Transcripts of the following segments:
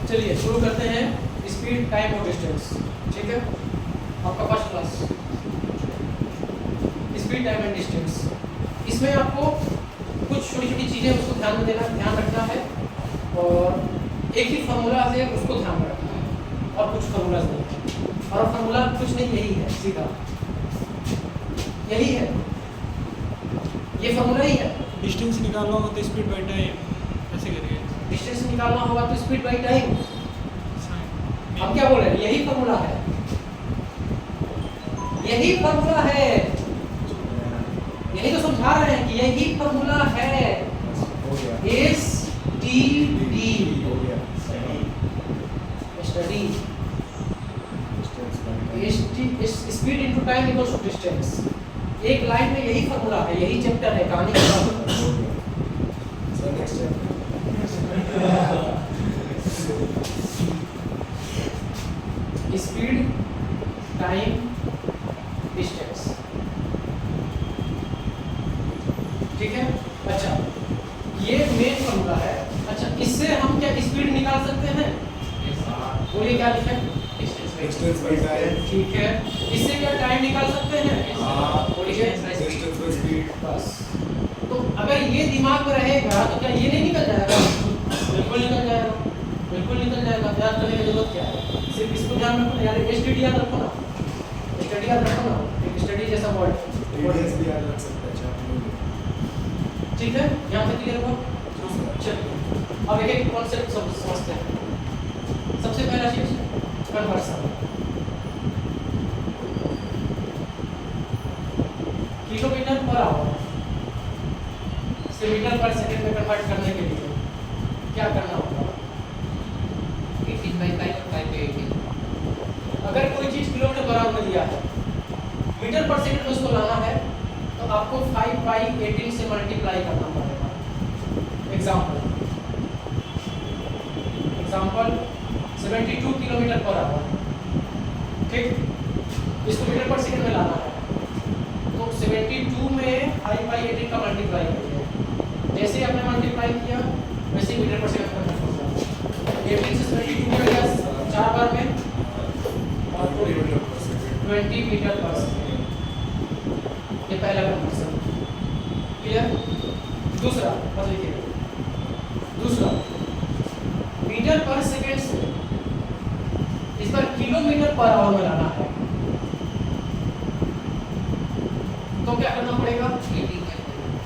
चलिए शुरू करते हैं स्पीड टाइम और डिस्टेंस। ठीक है, आपका first class speed time and distance. इसमें आपको कुछ छोटी छोटी चीज़ें उसको ध्यान रखना है और एक ही फार्मूला से उसको ध्यान रखना है और कुछ फार्मूला नहीं है। और फार्मूला कुछ नहीं, यही है, सीधा यही है, ये फार्मूला ही है। डिस्टेंस निकालना होगा तो स्पीड बाय टाइम कैसे करिए? डिस्टेंस निकालना होगा तो स्पीड बाई टाइम। हम क्या बोल रहे हैं, यही फार्मूला है, यही फार्मूला है, यही तो समझा रहे हैं कि यही फार्मूला है। S T D study speed into time equals to distance. एक लाइन में यही फार्मूला है, यही चैप्टर है कहानी का। स्पीड टाइम डिस्टेंस, ठीक है। अच्छा, ये मेन फार्मूला है। अच्छा, इससे हम क्या स्पीड निकाल सकते हैं? बोलिए क्या लिखा है? Distance by time. ठीक है, इससे क्या टाइम निकाल सकते हैं? बोलिए डिस्टेंस बाय स्पीड। बस। तो अगर ये दिमाग में रहेगा तो क्या ये नहीं निकल जाएगा? बिल्कुल निकल जाएगा, बिल्कुल निकल जाएगा। याद करने की जरूरत क्या है? सिर्फ इसको ध्यान रखो ना यार, स्टडी याद रखो ना, स्टडी याद रखो ना, एक स्टडी जैसा वर्ड टीडीएस भी याद रख सकते हैं आप लोग। ठीक है, यहाँ पे क्लियर हुआ। चलिए अब एक एक कॉन्सेप्ट समझते हैं। सबसे पहला चीज कन्वर्सन। किलोमीटर पर आवर से मीटर पर सेकंड में कन्वर्ट करने के लिए क्या करना होगा? 18/5 अगर कोई चीज किलोमीटर पर आवर में दिया है, मीटर पर सेकंड में उसको लाना है तो आपको 5/18 से मल्टीप्लाई करना पड़ेगा। एग्जांपल 72 किलोमीटर पर आवर, ठीक, इसको मीटर पर सेकंड में लाना है तो 72 में 5/18 का मल्टीप्लाई करिए। जैसे ही आपने मल्टीप्लाई किया वैसे ही मीटर पर सेकंड का कन्वर्ट होगा। 18 से 72 में गया 4 बार में और 20 मीटर पर सेकंड। ये पहला कन्वर्सन, क्लियर। दूसरा बस लिखिए, दूसरा मीटर पर सेकंड से इस पर किलोमीटर पर आवर में लाना है तो क्या करना पड़ेगा?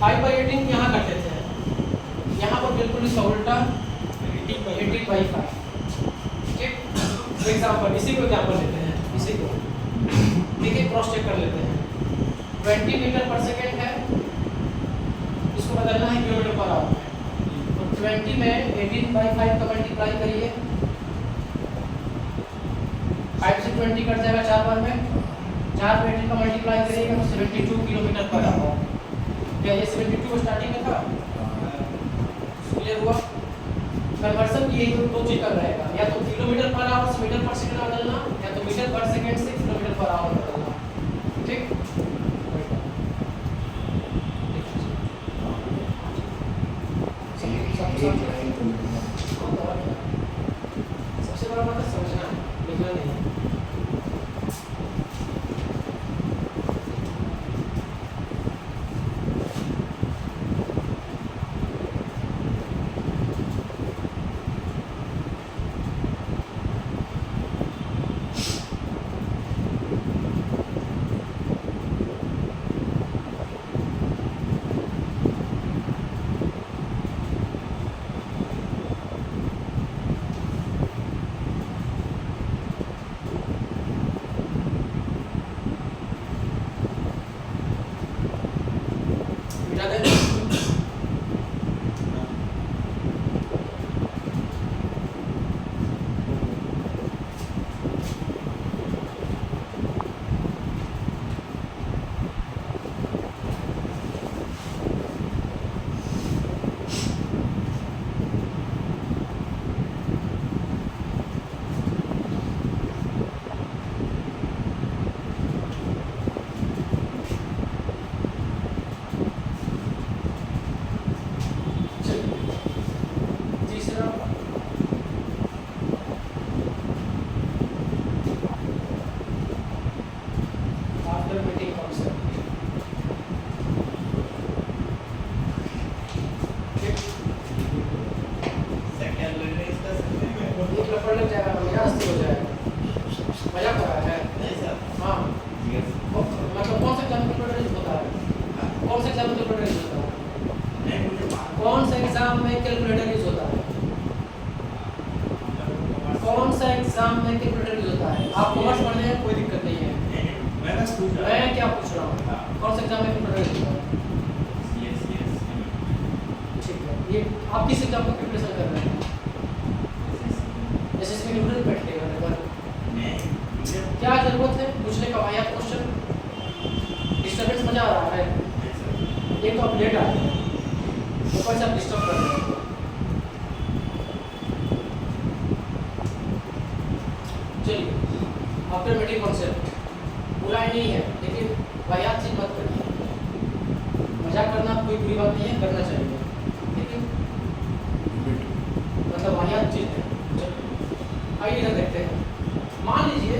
5/18 यहाँ कर देते हैं, यहाँ पर बिल्कुल इसका उल्टा 18/5। ठीक, एग्जाम्पल इसी को एग्जाम्पल लेते हैं, इसी को ठीक है, क्रॉस चेक कर लेते हैं। 20 मीटर पर सेकेंड है, इसको बदलना है किलोमीटर पर आवर में, तो 20 में 18/5 का मल्टीप्लाई करिए, 5 से 20 कट जाएगा 4 बार में, 4 में 18 का मल्टीप्लाई करिएगा तो 72 किलोमीटर पर आवर। क्या ये 72 स्टार्टिंग में था? क्लियर हुआ? कन्वर्सन की यही दो चीज कर रहेगा, या तो किलोमीटर पर आवर से मीटर पर सेकंड बदलना, या तो मीटर पर सेकंड से किलोमीटर पर आवर बदलना। ठीक, सबसे बड़ा बात है समझना, लिखना नहीं। एग्जाम में कैलकुलेटर यूज होता है। आप कॉमर्स पढ़ रहे हैं, कोई दिक्कत नहीं है। मैं बस पूछ रहा मैं क्या पूछ रहा हूँ, कौन सा एग्जाम में कैलकुलेटर यूज होता है? ठीक है, ये आप किस एग्जाम का प्रिपरेशन कर रहे हैं? एसएससी में कैलकुलेटर बैठेगा अगर क्या जरूरत है पूछने का? वाहियात क्वेश्चन, डिस्टर्बेंस मजा आ रहा है। एक तो अपडेट आ रहा है, ऊपर से आप डिस्टर्ब कर रहे हैं। चलिए, आफ्टर मीटिंग कॉन्सेप्ट बुराई नहीं है, लेकिन वाहियात चीज मत करिए। मजाक करना कोई बुरी बात नहीं है, करना चाहिए, लेकिन मतलब वाहियात चीज है। चलिए आइए इधर देखते हैं। मान लीजिए,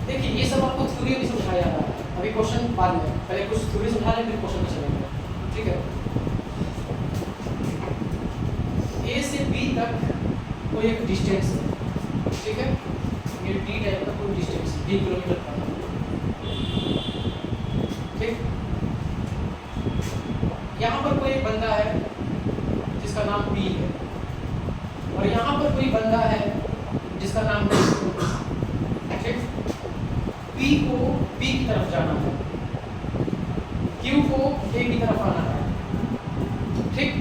देखिए ये सब आपको थ्योरी भी समझाया जा रहा है, अभी क्वेश्चन बाद में, पहले कुछ थ्योरी समझा लें फिर क्वेश्चन में चलेंगे। ठीक है, ए से बी तक कोई एक डिस्टेंस है, ठीक है, ये डी टाइप का कोई डिस्टेंस 20 किलोमीटर का, ठीक। यहाँ पर कोई बंदा है जिसका नाम पी है, और यहाँ पर कोई बंदा है जिसका नाम है, ठीक। पी को बी की तरफ जाना है, क्यू को ए की तरफ आना है, ठीक।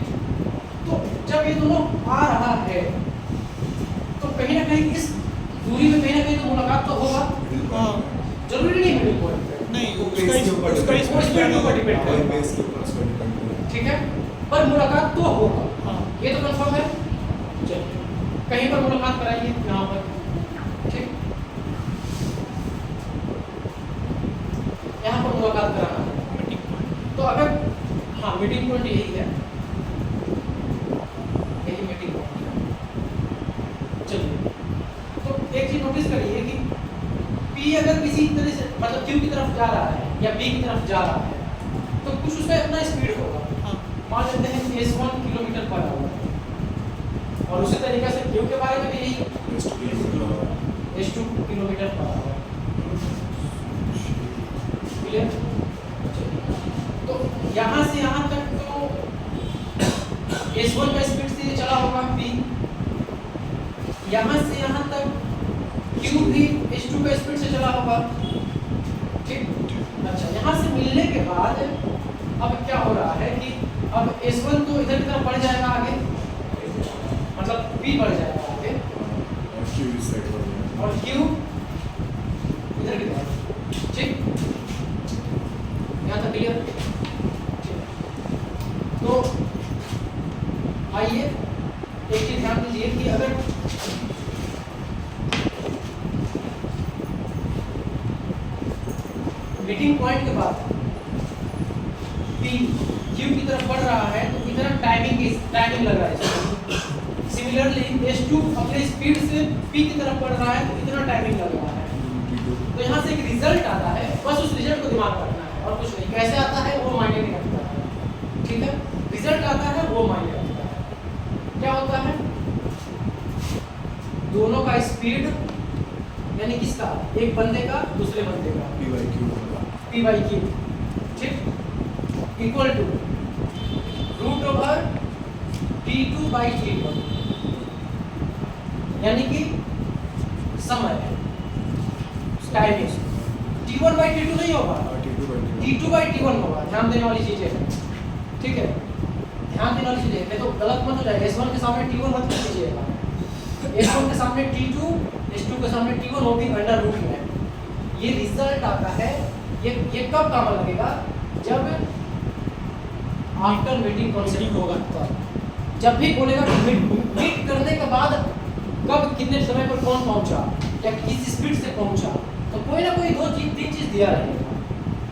तो जब ये दोनों आ रहा है तो कहीं ना कहीं इस दूरी में कहीं ना कहीं तो मुलाकात तो होगा। हाँ जरूरी नहीं मिडिल पॉइंट पे, नहीं बेस के ऊपर उसका डिपेंड इसमें उसके ऊपर डिपेंड करता है, करता है। बेस के ऊपर उसका डिपेंड करता है। ठीक है, पर मुलाकात तो होगा, हाँ ये तो कंफर्म है। चलिए कहीं पर मुलाकात कराइए, यहाँ पर, ठीक, यहाँ पर मुलाकात कराना है। मीटिंग पॉइंट तो अगर हाँ मीटिंग पॉइंट यही है, यही मीटिंग पॉइंट है। चलिए, तो एक चीज नोटिस करिए कि P अगर किसी तरह से मतलब Q की तरफ जा रहा है या B की तरफ जा रहा है तो कुछ उसका अपना स्पीड होगा। हाँ मान लेते हैं S1 किलोमीटर पर आवर, और उसी तरीके से Q के बारे में भी यही S2 kilometre per our. Clear? तो यहाँ से यहाँ तक तो S1 का स्पीड से चला होगा P, यहाँ से यहाँ तक Q भी S2 का स्पीड से चला होगा, ठीक। अच्छा, यहाँ से मिलने के बाद अब क्या हो रहा है कि अब S1 तो इधर की तरफ बढ़ जाएगा आगे, मतलब P बढ़ जाएगा आगे, और Q इधर की तरफ, ठीक। यहाँ तक क्लियर? तो आइए एक चीज ध्यान दीजिए कि अगर मीटिंग पॉइंट के बाद P Q की तरफ बढ़ रहा है तो इधर टाइमिंग लग रहा है। सिमिलरली S2 अपने स्पीड से P की तरफ बढ़ रहा है तो इतना टाइमिंग लग रहा है। तो यहाँ से एक रिजल्ट आता है, बस उस रिजल्ट को दिमाग में रखना है और कुछ नहीं। कैसे आता है वो मायने नहीं रखता है, ठीक है। रिजल्ट आता है वो मायने रखता है। क्या होता है, दोनों का स्पीड यानी किसका, एक बंदे का दूसरे बंदे का P by Q, ठीक, equal to √over T2 by T1, यानी कि समय टाइमिंग T1 by T2 नहीं होगा, T2 by T1 होगा। ध्यान देने वाली चीजें हैं, ठीक है, ध्यान देने वाली चीजें हैं, नहीं तो गलत मत हो जाएगा। S1 के सामने T1 मत लिख लीजिएगा, S1 के सामने T2, S2 के सामने T1 होगी अंडर रूट में। ये रिजल्ट आता है, ये कब काम लगेगा, जब आफ्टर मीटिंग कॉन्सेप्ट होगा तब। जब भी बोलेगा कि मीट करने के बाद कब कितने समय पर कौन पहुंचा या किस स्पीड से पहुंचा, तो कोई ना कोई दो चीज तीन चीज दिया रहेगा।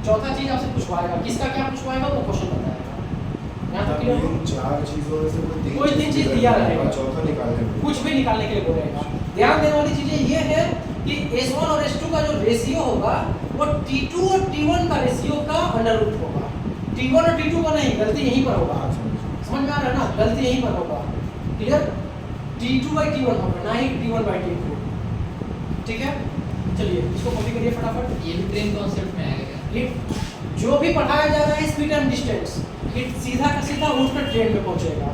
चौथा चीज आपसे पूछवाएगा, किसका क्या पूछवाएगा वो क्वेश्चन बताएगा। यहाँ तक क्लियर हो? चार चीजों में से कोई तीन चीज दिया रहेगा, चौथा निकालने को कुछ भी निकालने के लिए बोलेगा। ध्यान देने वाली चीजें ये है कि S1 और S2 का जो रेशियो होगा वो T2 और T1 का रेशियो का अंडर रूट होगा। T1 और T2 का नहीं, गलती यहीं पर होगा। समझ में आ रहा है ना, गलती यहीं पर होगा। क्लियर? T2 by T1 होगा, ना ही T1 by T2। ठीक है, चलिए इसको कॉपी करिए फटाफट। ये भी ट्रेन कॉन्सेप्ट में आएगा क्या? ये जो भी पढ़ाया जा रहा है स्पीड एंड डिस्टेंस, ये सीधा का सीधा उठकर ट्रेन में पहुंचेगा।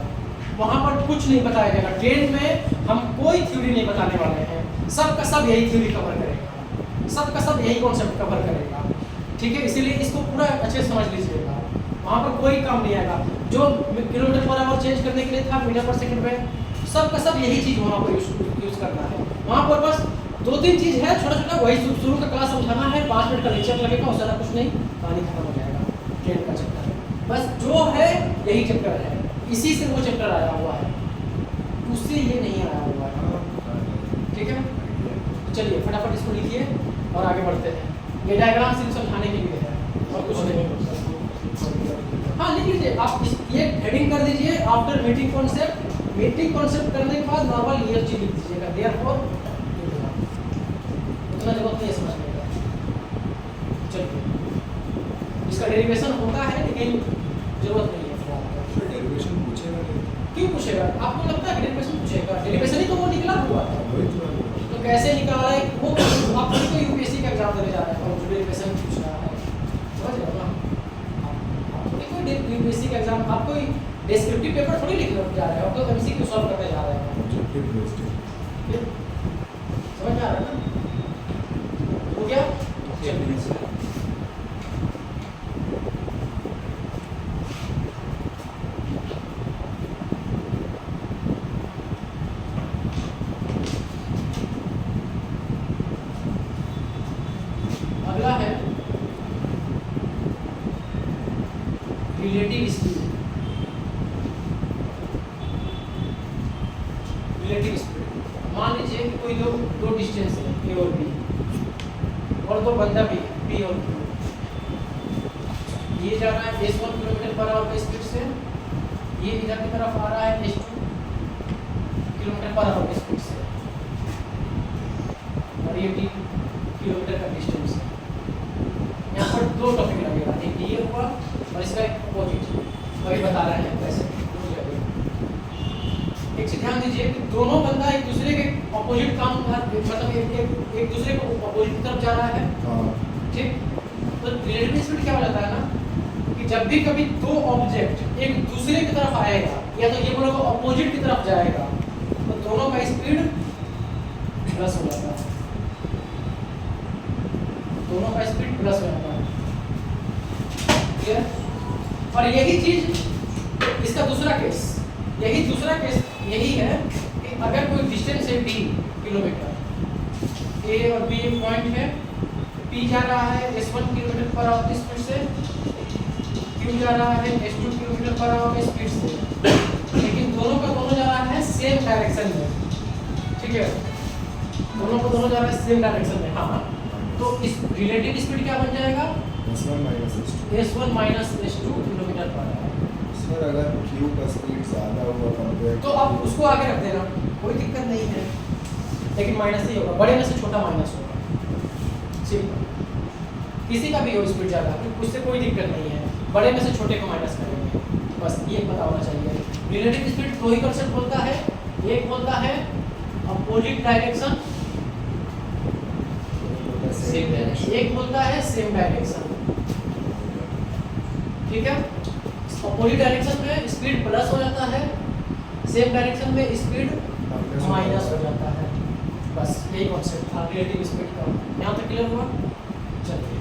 वहाँ पर कुछ नहीं बताया जाएगा। ट्रेन में हम कोई थ्योरी नहीं बताने वाले हैं, सब का सब यही थ्योरी कवर करेगा, सब का सब यही कॉन्सेप्ट कवर करेगा, ठीक है। इसीलिए इसको पूरा अच्छे से समझ लीजिएगा, वहाँ पर कोई काम नहीं आएगा। जो किलोमीटर पर आवर चेंज करने के लिए था मीटर पर सेकंड में, सब का सब यही चीज़ वहाँ पर यूज़ करना है। वहाँ पर बस 2-3 चीज़ है छोटा छोटा, वही शुरू का क्लास समझाना है, 5 मिनट का लेक्चर लगेगा, उससे ज़्यादा कुछ नहीं, कहानी खत्म हो जाएगा ट्रेन का चैप्टर। बस जो है यही चैप्टर है, इसी से वो चैप्टर आया हुआ है, उससे ये नहीं आया हुआ है, ठीक है। चलिए फटाफट इसको लिखिए और आगे बढ़ते हैं। ये डायग्राम सिर्फ समझाने के लिए है और कुछ नहीं। हाँ लिख लीजिए आप, ये हेडिंग कर दीजिए after meeting concept. Meeting concept करने के बाद नॉर्मल ये चीज लिख दीजिएगा, देयरफॉर उतना जरूरत नहीं है समझने का। चलिए इसका डेरिवेशन होता है लेकिन जरूरत नहीं है फिलहाल। डेरिवेशन पूछेगा नहीं, क्यों पूछेगा? आपको लगता है डेरिवेशन पूछेगा? डेरिवेशन ही तो वो निकला हुआ है, तो कैसे निकाला है वो आप तो यूपीएससी का एग्जाम देने जा रहे हैं और डेरिवेशन पूछ रहा है, समझ रहे हो ना? यूपीएससी का एग्जाम आप कोई डिस्क्रिप्टिव पेपर थोड़ी लिखने जा रहे हो, आप तो एमसीक्यू सॉल्व करने जा रहे हैं। ऑब्जेक्टिव बेस्ड है। समझ में आ रहा है ना? हो गया? अगला है रिलेटिव स्पीड। रिलेटिव स्पीड मान लीजिए कि कोई दो डिस्टेंस है ए और बी, और दो बंदा भी है बी और क्यू। ये जा रहा है s1 किलोमीटर पर आवर की स्पीड से, ये इधर की तरफ आ रहा है s2 किलोमीटर पर आवर की स्पीड से, और ये d किलोमीटर का डिस्टेंस है। यहाँ पर दो टॉपिक लगेगा, एक ये हुआ और इसका एक अपोजिट, वही बता रहे हैं वैसे। एक चीज ध्यान दीजिए कि दोनों बंदा एक दूसरे के अपोजिट काम मतलब एक दूसरे को अपोजिट की तरफ जा रहा है, ठीक। तो रिलेटिव स्पीड क्या हो जाता है ना कि जब भी कभी दो ऑब्जेक्ट एक दूसरे की तरफ आएगा या तो ये बोलोगे अपोजिट की तरफ जाएगा, तो दोनों का स्पीड प्लस हो जाता है, दोनों का स्पीड प्लस हो जाता है, ठीक। और यही चीज इसका दूसरा केस, यही दूसरा केस यही है कि अगर कोई डिस्टेंस है d किलोमीटर, a और b एक पॉइंट है, p जा रहा है s1 किलोमीटर पर आवर की स्पीड से, q जा रहा है s2 किलोमीटर पर आवर की स्पीड से, लेकिन दोनों का दोनों जा रहा है सेम डायरेक्शन में, ठीक है, दोनों को दोनों जा रहा है सेम डायरेक्शन में। हाँ, तो इस रिलेटिव स्पीड क्या बन जाएगा? s1 minus s2 kilometre per our. Sir अगर q का स्पीड ज़्यादा हुआ कंपेयर तो आप उसको आगे रख देना, कोई दिक्कत नहीं है, लेकिन माइनस ही होगा, बड़े में से छोटा माइनस होगा, सिंपल। किसी का भी हो स्पीड ज़्यादा, उससे कोई दिक्कत नहीं है, बड़े में से छोटे को माइनस करेंगे, बस ये पता होना चाहिए। रिलेटिव स्पीड दो ही कंसेप्ट बोलता है, एक बोलता है अपोजिट डायरेक्शन, एक बोलता है सेम डायरेक्शन, ठीक है। अपोजिट डायरेक्शन में स्पीड प्लस हो जाता है, सेम डायरेक्शन में स्पीड माइनस हो जाता है, बस यही कॉन्सेप्ट था रिलेटिव स्पीड का। यहाँ तक क्लियर हुआ? चलिए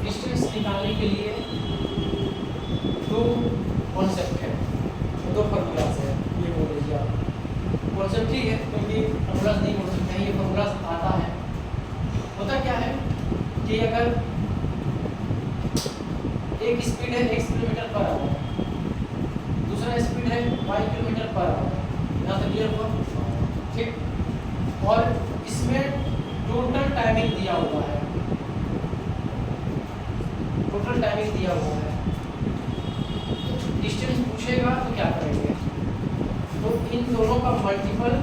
डिस्टेंस निकालने के लिए दो कॉन्सेप्ट है, दो फॉर्मूलाज है, ये बोल लीजिए आप। कॉन्सेप्ट ठीक है क्योंकि फॉर्मूलाज नहीं बोल सकते हैं, ये फॉर्मूला आता है। होता क्या है कि अगर एक स्पीड है x किलोमीटर पर आवर, दूसरा स्पीड है y किलोमीटर पर आवर, यहाँ तक क्लियर हुआ, ठीक। और इसमें टोटल टाइमिंग दिया हुआ है, टोटल टाइमिंग दिया हुआ है, इन दोनों का मल्टीपल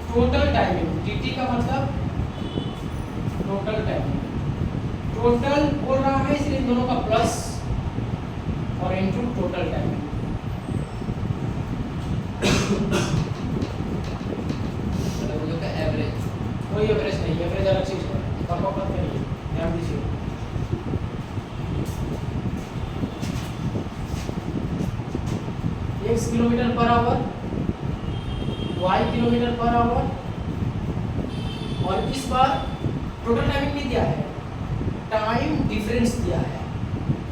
टोटल टाइमिंग, टीटी का मतलब टोटल टाइमिंग, टोटल बोल रहा है इसलिए इन दोनों का प्लस और इनटू टोटल टाइमिंग। मतलब का एवरेज, कोई एवरेज नहीं, एवरेज अलग चीज है, आपको पता नहीं है, ध्यान दीजिए। x kilometre per our, y kilometre per our, और इस बार टोटल टाइमिंग नहीं दिया है, टाइम डिफरेंस दिया है।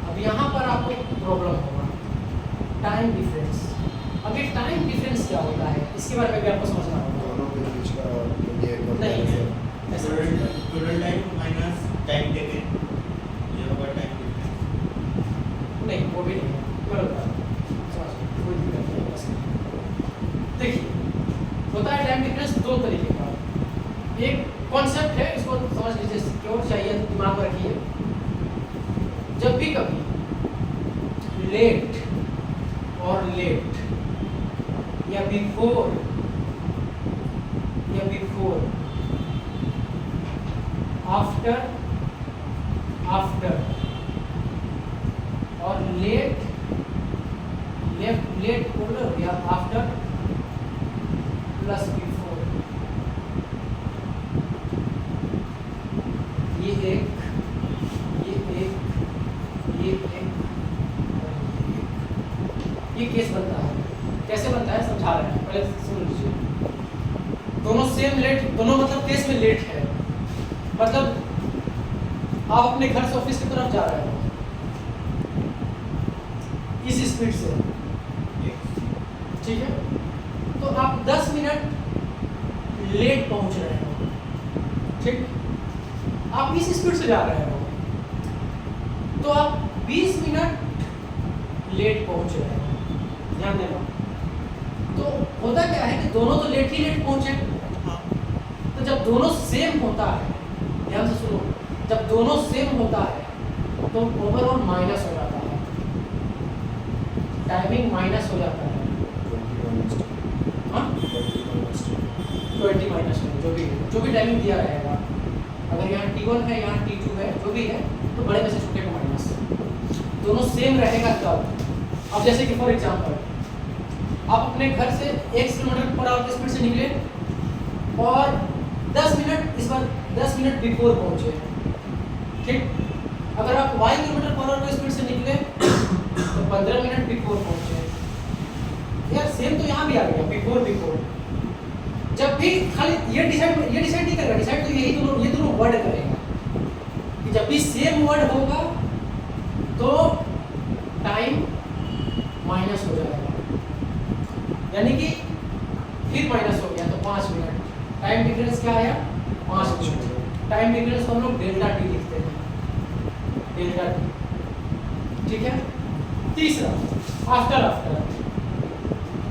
अब यहाँ पर आपको प्रॉब्लम होगा, टाइम डिफरेंस। अब ये टाइम डिफरेंस क्या होता है इसके बारे में भी आपको समझना होगा। दोनों के बीच का ये नहीं है ऐसा नहीं है। Total time minus time taken, ये होगा टाइम डिफरेंस। नहीं वो भी नहीं है, गलत बात है। समझ कोई दिक्कत नहीं है बस। देखिए होता है टाइम डिफरेंस दो तरीके का। एक कॉन्सेप्ट है, इसको समझ लीजिए, क्यों चाहिए दिमाग में रखिए। जब भी कभी लेट और लेट या बिफोर आफ्टर और लेट बोलो या आफ्टर प्लस बिफोर, ये एक ये केस बनता है। कैसे बनता है समझा रहे हैं, पहले सुन लीजिए। दोनों सेम लेट, दोनों मतलब केस में लेट है, मतलब आप अपने घर से ऑफिस की तरफ जा रहे हो इस स्पीड से, ठीक है, तो आप 10 मिनट लेट पहुंच रहे हो, ठीक, आप इस स्पीड से जा रहे हो तो आप 20 मिनट लेट पहुंच रहे हो। ध्यान देना। तो होता क्या है कि दोनों तो लेट ही लेट पहुंचे, तो जब दोनों सेम होता है, ध्यान से सुनो, जब दोनों सेम होता है तो ओवरऑल माइनस हो जाता है, टाइमिंग माइनस हो जाता है। 20 माइनस जो भी टाइमिंग दिया रहेगा, अगर यहाँ T1 है यहाँ T2 है, जो भी है, तो बड़े में से छोटे को माइनस, दोनों सेम रहेगा तब। अब जैसे कि फॉर एग्जांपल आप अपने घर से 1 किलोमीटर पर आवर की स्पीड से निकले और 10 मिनट, इस बार 10 मिनट बिफोर पहुंचे, ठीक। अगर आप y किलोमीटर पर आवर की स्पीड से निकले तो 15 मिनट बिफोर पहुंचे। यार सेम तो यहाँ भी आ गया, बिफोर। जब भी खाली ये डिसाइड नहीं करेगा, डिसाइड तो ये दोनों वर्ड करेगा कि जब भी सेम वर्ड होगा तो टाइम माइनस हो जाएगा, यानी कि फिर माइनस हो गया तो 5 मिनट। टाइम डिफरेंस क्या आया? 5 मिनट। टाइम डिफरेंस को हम लोग डेल्टा टी लिखते हैं, डेल्टा टी, ठीक है। तीसरा आफ्टर।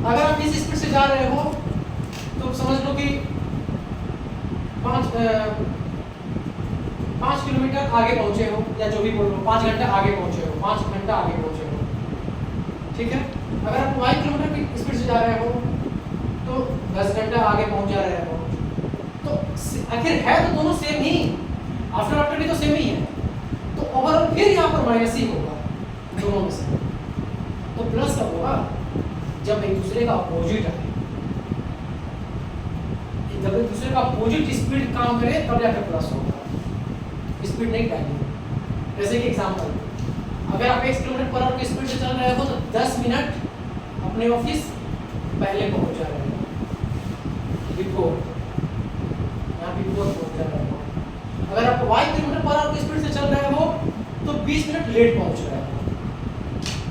अगर आप इस स्पीड से जा रहे हो तो समझ लो कि 5 किलोमीटर आगे पहुंचे हो, या जो भी बोल लो, 5 घंटा आगे पहुंचे हो, 5 घंटा आगे पहुंचे हो, ठीक है। अगर आप 5 किलोमीटर की स्पीड से जा रहे हो तो 10 घंटा आगे पहुंच जा रहे हो, तो आखिर है तो दोनों सेम ही, आफ्टर भी तो सेम ही है, तो ओवरऑल फिर यहाँ पर माइनस ही होगा दोनों में से। तो प्लस कब होगा? जब एक दूसरे का अपोजिट है, जब एक दूसरे का अपोजिट स्पीड काम करे तब जाकर प्लस होगा, स्पीड नहीं टाइमिंग। जैसे कि एग्जांपल, अगर आप 1 किलोमीटर पर आवर की स्पीड से चल रहे हो तो 10 मिनट अपने ऑफिस पहले पहुंच जा रहे हो, बिफोर, यहाँ बिफोर पहुंच जा रहे हो। अगर आप 5 किलोमीटर पर आवर की स्पीड से चल रहे हो तो 20 मिनट लेट पहुंच रहे हो।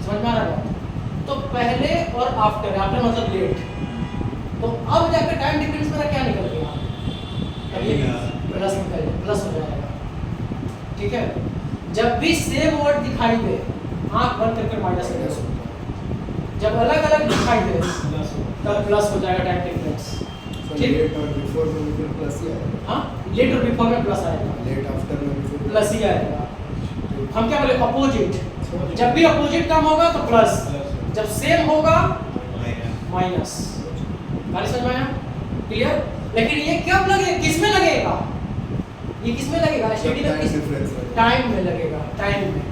समझ में आ रहा है? तो पहले और आफ्टर मतलब लेट, तो अब जाकर टाइम डिफरेंस मेरा क्या निकल गया? प्लस हो जाएगा, ठीक है। जब भी सेम वर्ड दिखाई दे, आंख बंद करके माइनस कर दो। जब अलग अलग दिखाई दे तब प्लस हो जाएगा टाइम डिफरेंस, ठीक। लेट और बिफोर में भी फिर प्लस ही आएगा। हाँ, लेट और बिफोर में प्लस आएगा, लेट आफ्टर में भी फिर प्लस ही आएगा। हम क्या बोले? अपोजिट। जब भी अपोजिट काम होगा तो प्लस, जब सेम होगा माइनस। गाड़ी समझ में आया? क्लियर? लेकिन ये कब लगेगा, किस में लगेगा? ये किस में लगेगा? स्टेडी में, किस टाइम में लगेगा, टाइम में।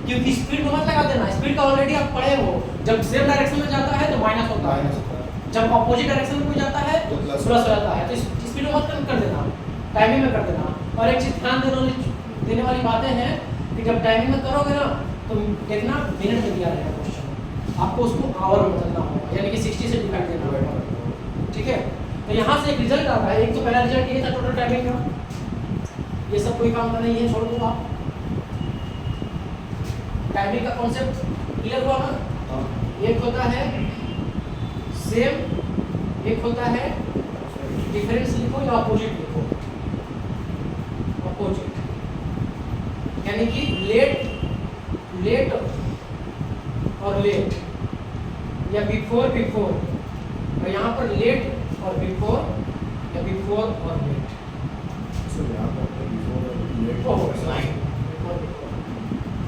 क्योंकि स्पीड में मत लगा देना, स्पीड का ऑलरेडी आप पढ़े हो। जब सेम डायरेक्शन में जाता है तो माइनस होता है, जब अपोजिट डायरेक्शन में कोई जाता है तो प्लस हो जाता है। तो स्पीड में मत कर देना, टाइमिंग में कर देना। और एक चीज ध्यान देने वाली बातें हैं कि जब टाइमिंग में करोगे ना तो देखना मिनट में दिया रहेगा क्वेश्चन, आपको उसको आवर में बदलना होगा, यानी कि 60 से डिवाइड देना होगा। ठीक है? तो यहाँ से एक रिजल्ट आता है। एक तो पहला रिजल्ट ये था टोटल टाइमिंग का, ये सब कोई काम का नहीं है, छोड़ दो आप। टाइमिंग का कॉन्सेप्ट क्लियर हुआ ना? एक होता है सेम, एक होता है डिफरेंस लिखो या अपोजिट लिखो। अपोजिट यानी कि लेट और लेट, या बिफोर और यहाँ पर लेट और बिफोर, या बिफोर और लेट। सर यहाँ पर बिफोर और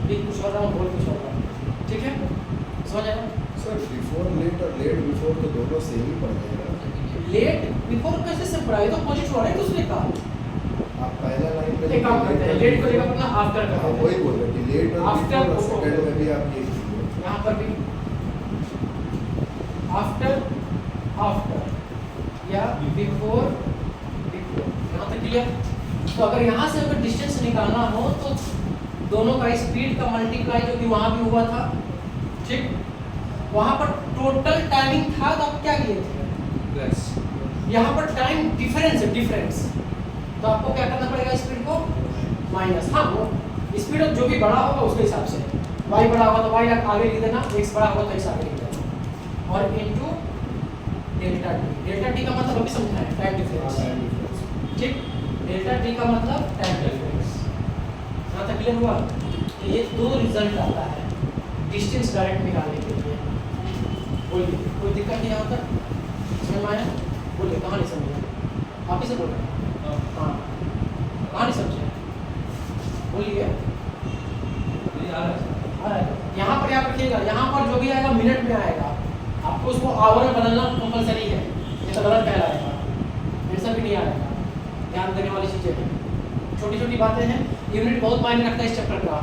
लेट कुछ हो रहा हूँ, बोल कुछ हो रहा हूँ। ठीक है, समझ आया? सर बिफोर लेट और लेट बिफोर तो दोनों सेम ही पड़ जाएगा। लेट बिफोर कैसे से पढ़ा? ये तो अपोजिट हो रहा है दूसरे का। आप पहला लाइन पे एक काम करते हैं, लेट को जगह अपना आफ्टर कर हाँ देते वही हैं। बोल रहे कि लेट और After बिफोर और को- सेकंड में भी आप ये कीजिए। यहाँ पर भी आफ्टर या बिफोर, यहाँ तक क्लियर? तो अगर यहाँ से अगर डिस्टेंस निकालना हो तो दोनों का स्पीड का मल्टीप्लाई जो कि वहाँ भी हुआ था, ठीक? वहाँ पर टोटल टाइमिंग था तो आप क्या किए थे? प्लस। यहाँ पर टाइम डिफरेंस है, डिफरेंस, तो आपको क्या करना पड़ेगा? स्पीड को माइनस। हाँ, वो स्पीड जो भी बड़ा होगा उसके हिसाब से, y बड़ा होगा तो y आगे लिख देना, x बड़ा होगा तो x आगे लिख देना, और into delta t। Delta t का मतलब अभी समझना है, टाइम डिफरेंस। ठीक? डेल्टा t का मतलब टाइम डिफरेंस। यहाँ तक क्लियर हुआ? तो ये दो रिजल्ट आता है डिस्टेंस डायरेक्ट निकालने के लिए। बोलिए, कोई दिक्कत नहीं यहाँ तक? समझ में आया? बोलिए, कहाँ नहीं समझे? आप ही से बोल रहे हैं? हाँ, कहाँ नहीं समझे? बोलिए। यहाँ पर याद रखिएगा, यहाँ पर जो भी आएगा मिनट में आएगा, आपको उसको आवर में बदलना कंपलसरी है, ये तो गलत कहलाएगा, आंसर भी नहीं आएगा। ध्यान देने वाली चीज़ें हैं, छोटी छोटी बातें हैं। यूनिट बहुत मायने रखता है इस चैप्टर का,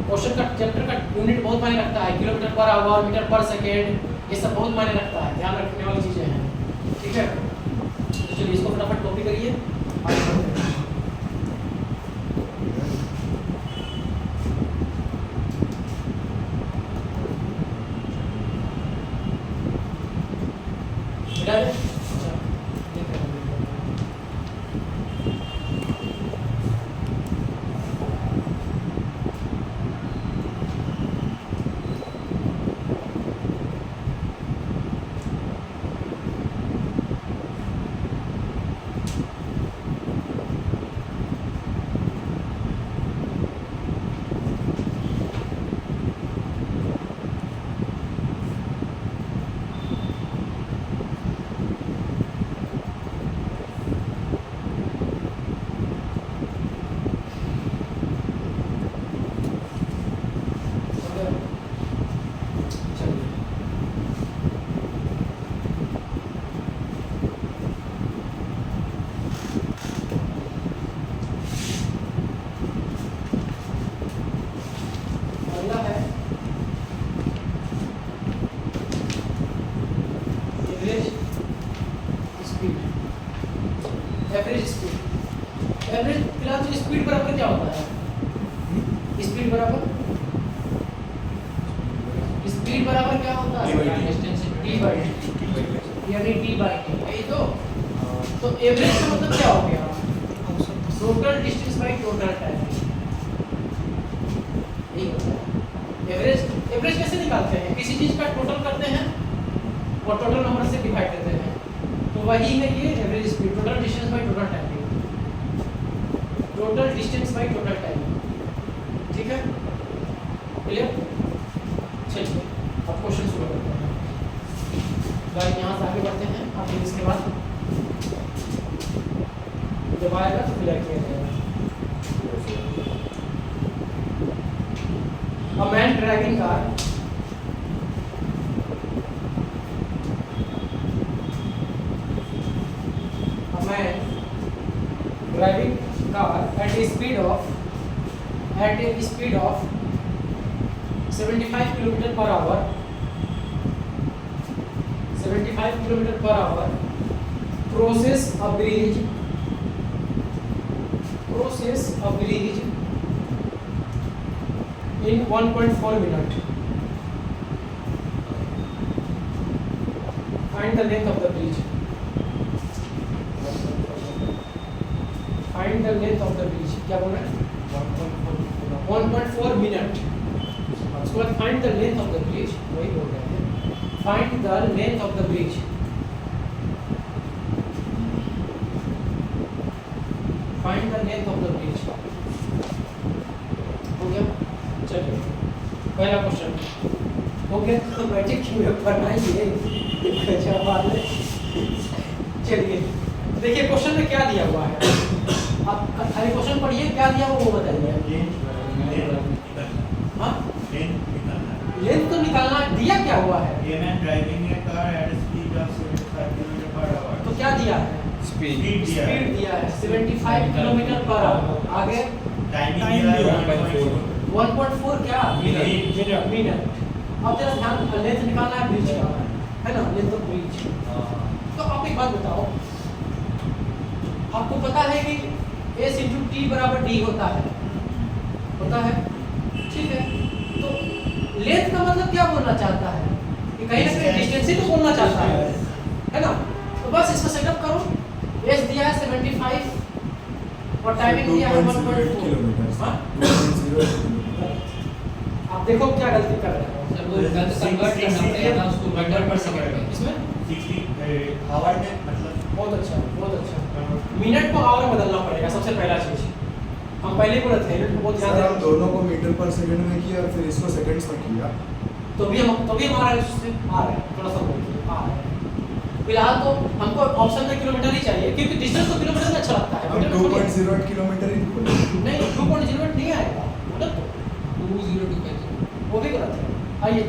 क्वेश्चन का चैप्टर का यूनिट बहुत मायने रखता है। किलोमीटर पर आवर, मीटर पर सेकेंड, ये सब बहुत मायने रखता है, ध्यान रखने वाली चीज़ें हैं। ठीक है, तो चलिए इसको फटाफट कॉपी करिए, आगे बढ़ते हैं। डन? अच्छा, ठीक है। अगला है average speed. Average speed, average फिलहाल तो स्पीड बराबर क्या होता है? स्पीड बराबर क्या होता है? डिस्टेंस टी बाई टी, यानी टी बाई टी, यही तो एवरेज का मतलब क्या हो गया? Total distance by total time, यही होता है एवरेज। एवरेज कैसे निकालते हैं? किसी चीज का टोटल करते हैं और टोटल नंबर से डिवाइड करते हैं, तो वही है ये average speed. Total distance by total time, total distance by total time. ठीक है, क्लियर? चलिए अब क्वेश्चन शुरू करते हैं। गाइस यहाँ से आगे बढ़ते हैं, अब फिर इसके बाद जब आएगा तो क्लियर किया जाएगा। A man dragging car a speed of 75 kilometre per our 75 kilometre per our crosses a bridge in 1.4 minutes. Find the length of the bridge. Find the length of the bridge. क्या बोल रहे हैं? 1.4 minute. उसके बाद find the length of the bridge. वही बोल रहे हैं. Find the length of the bridge. Find the length of the bridge. हो गया? चलिए. पहला क्वेश्चन. हो गया? तो मैट्रिक क्यों बनाइए? अच्छा बात है. चलिए. देखिए क्वेश्चन में क्या दिया हुआ है. आप खाली क्वेश्चन पढ़िए, क्या दिया वो बताइए. हाँ? लेंथ तो निकालना. दिया क्या हुआ है? Driving A car eight speed of 75 kilometre per our. तो क्या दिया है? स्पीड दिया है 75 किलोमीटर पर आवर. आगे टाइमिंग दिया है 1.4 क्या? मिनट. अब जरा ध्यान, लेंथ निकालना है ब्रिज का, है ना? Length of bridge. तो आप एक बात बताओ, आपको पता है कि S × T = D होता है. ठीक है. तो लेंथ का मतलब क्या बोलना चाहता है? कि कहीं ना कहीं डिस्टेंस ही तो बोलना चाहता है ना? तो बस इसको सेटअप करो. S दिया है 75 और टाइमिंग दिया है 1.4 किलोमीटर. हाँ? 2.0 आप देखो क्या गलती कर रहे हो. सर वो कन्वर्ट करना पड़ेगा उसको मीटर पर सेकंड में. इसमें 60 आवर में मतलब बहुत अच्छा. मिनट को आवर में बदलना पड़ेगा सबसे पहला चीज. हम पहले बोले थे बहुत ध्यान सर हम देना. दोनों को मीटर पर सेकंड में किया और फिर इसको सेकंड्स में किया. तो भी हमारा इससे आ रहा है. थोड़ा सा बोलिए आ रहा है. फिलहाल तो हमको ऑप्शन में किलोमीटर ही चाहिए, क्योंकि डिस्टेंस तो किलोमीटर में अच्छा लगता है. हम मीटर में थोड़ी है. 2.08 किलोमीटर ही बोले. नहीं 2.08 नहीं आएगा. गलत तो 202 वो भी गलत है. आइए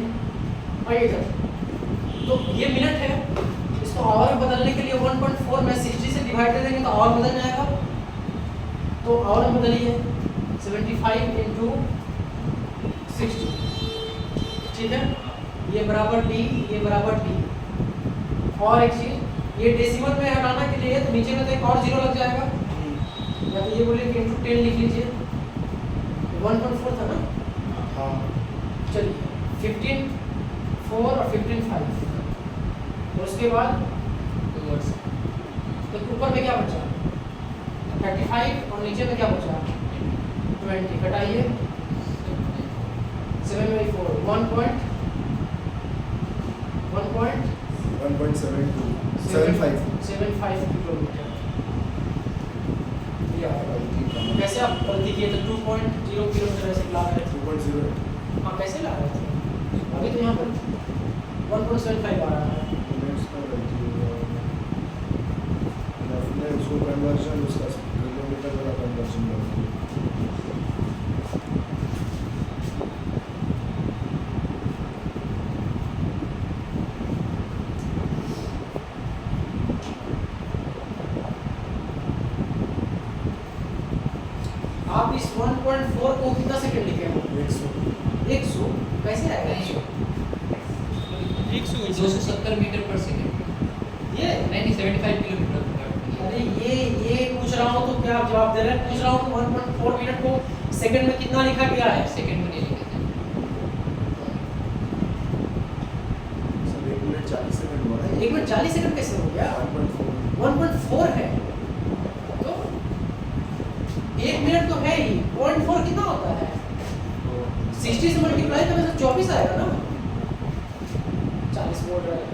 इधर. तो ये मिनट है. इसको आवर में बदलने के लिए 1.4 में 60 से डिवाइड कर देंगे तो आवर बदल जाएगा. तो आवर में बदलिए 75 × 60. ठीक है. ये बराबर D, ये बराबर D. और एक चीज, ये डेसिमल में हटाना के लिए तो नीचे में तो एक और जीरो लग जाएगा. या तो ये बोलिए कि × 10 लिख लीजिए. 1.4 था ना. हाँ. चलिए 15 4 और 15 5. और उसके बाद तो ऊपर में क्या बचा? 35 और नीचे में क्या बचा? 20. घटाइए 7/4 1.75 किलोमीटर. कैसे आप गलती किए? तो 2.0 किलोमीटर ऐसे ला रहे थे. 2.0 हाँ कैसे ला रहे थे? अभी तो यहाँ पर 1.75 आ रहा है. उसको कन्वर्जन उसका किलोमीटर वाला कन्वर्जन करते हैं. आप इस 1.4 को कितना सेकंड लिखे हो? 100. कैसे आएगा 100? 270 मीटर पर सेकंड. ये नहीं 75 किलोमीटर पर. अरे ये पूछ रहा हूँ तो क्या आप जवाब दे रहे हैं? पूछ रहा हूँ तो 1.4 मिनट को सेकंड में कितना लिखा गया है? सेकंड में नहीं लिखे थे. सर 1 मिनट 40 सेकंड हुआ है. 1 मिनट 40 सेकंड कैसे हो गया? 1.4 है तो 1 मिनट तो है ही. 0.4 कितना होता है? 60 से मल्टीप्लाई करने से 24 आएगा ना. 40 बोल रहे हैं.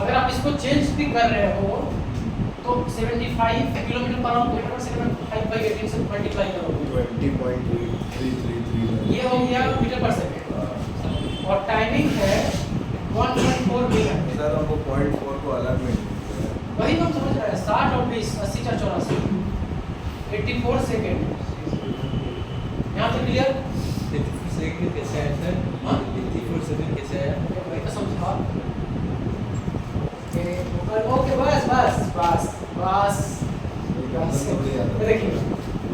अगर आप इसको चेंज भी कर रहे हो तो 75 किलोमीटर पर आवर सेकंड 5/18 से मल्टीप्लाई करोगे 20.8333. ये हो गया मीटर पर सेकंड. और टाइमिंग है 1.4 मिनट. सर हमको 0.4 को अलग में वही तो हम समझ रहे हैं. 60 और 20 80 4 84 84 सेकंड. यहाँ तक क्लियर? 84 सेकंड कैसे आया सर? हाँ? 84 सेकंड कैसे आया? वही तो समझा. ओके बस. देखिए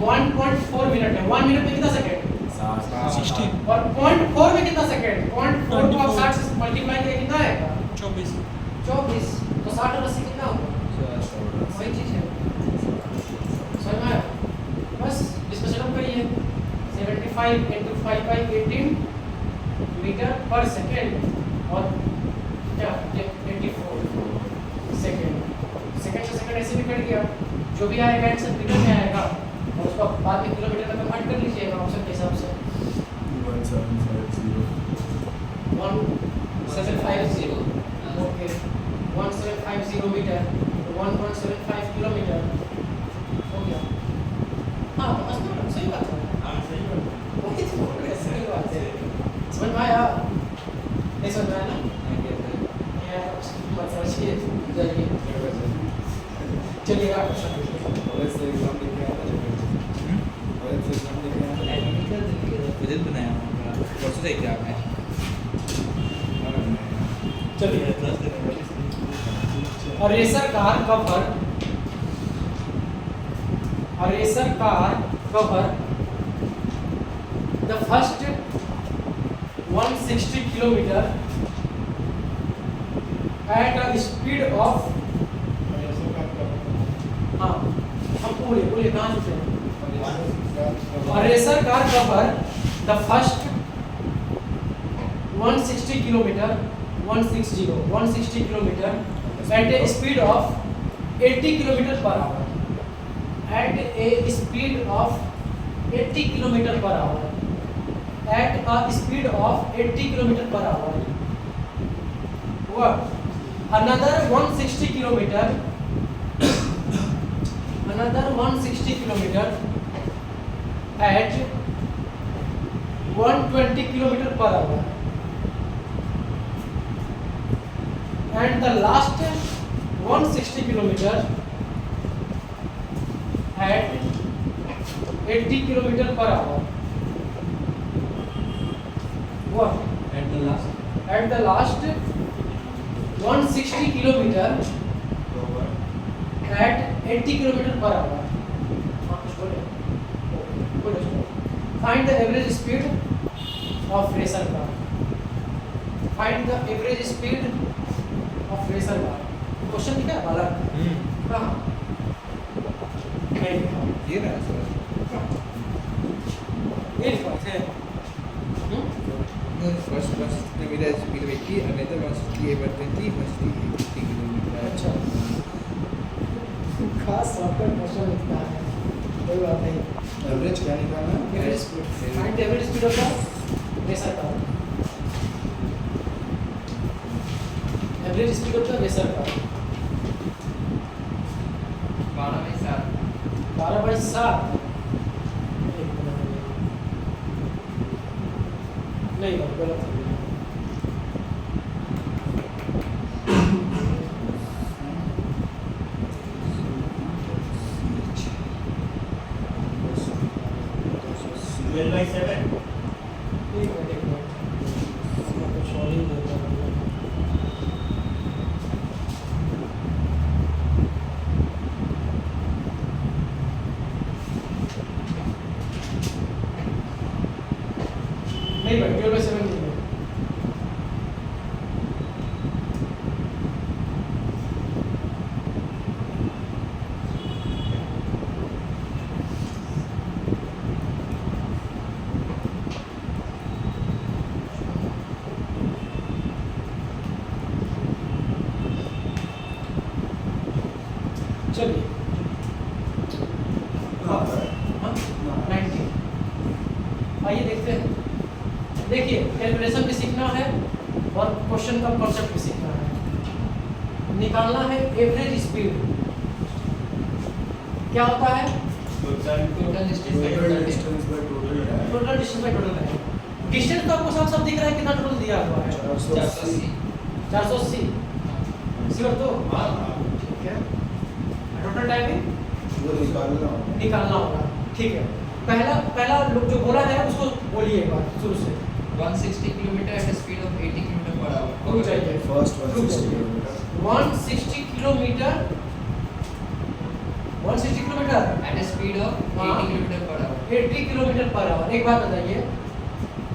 1.4 मिनट है, 1 मिनट में कितना सेकंड 60 और 0.4 में कितना सेकंड, 0.4 को आप 60 से मल्टीप्लाई करें कितना आएगा 24 24, तो 60 और 80 कितना होगा, वही चीज है, समझ में आया? बस इसको सेटअप करिए 75 into 5 by 18 मीटर पर सेकंड और क्या 84 सेकंड, सेकंड से सेकंड ऐसे भी कट गया, जो भी आएगा आंसर मीटर में आएगा और उसको बाद में किलोमीटर में कन्वर्ट कर लीजिएगा ऑप्शन के हिसाब से 1750 ओके 1750 मीटर 1.75 किलोमीटर हो गया। हाँ बस ना सही बात है, हाँ सही बात है। वही तो बोल रहे हैं, सही बात है, समझ में आया? नहीं समझ में आया ना? यार मत समझिए, जाइए चलिएगा क्वेश्चन बजट बनाया होगा परसों से एग्जाम है चलिए racer car cover the first 160 kilometer at a speed of, हाँ हम बोलिए कहाँ से हैं? A racer car cover the first 160 kilometer at a speed of 80 kilometer per hour. At a speed of 80 kilometer per hour. At a speed of 80 kilometer per hour. What? Another 160 kilometer. Another 160 kilometer at 120 kilometer per hour, and the last 160 kilometer at 80 kilometer per hour. What? At the last 160 kilometer at 80 kilometer per hour. Find the average speed of racer car. Find the average speed of racer car. Question क्या है वाला? कहाँ? नहीं लिखा। ये रहा sir ये लिखा है। First 160 meter speed 80 another 160 over 20 160 kilometer अच्छा। खास शॉर्टकट क्वेश्चन लिखना है। कोई बात नहीं। एवरेज क्या निकालना है? Average speed. Find the average speed of the racer car. Average speed of the racer car. 12/7 नहीं हो गलत है। ट्वेल्व बाई 7 एक मिनट मैं कुछ और ही देता हूँ। नहीं भाई 12/7 नहीं है। चलिए हाँ 90। आइए देखते हैं। देखिए कैलकुलेशन भी सीखना है और क्वेश्चन का कॉन्सेप्ट भी सीखना है। निकालना है एवरेज स्पीड। क्या होता है? Total distance total distance by total time total distance by total time. Distance तो आपको साफ साफ दिख रहा है, कितना टोटल दिया हुआ है 480 480। श्योर तो ठीक है। टोटल टाइम वो निकालना होगा। निकालना होगा, ठीक है। पहला लोग जो बोला है उसको बोलिए एक बार शुरू से। 160 kilometer at speed of 80 kilometer per hour. रुक जाइए। First 160 kilometer 160 kilometer 160 kilometer at a speed of 80 kilometer per hour. 80 kilometer per hour. एक बात बताइए,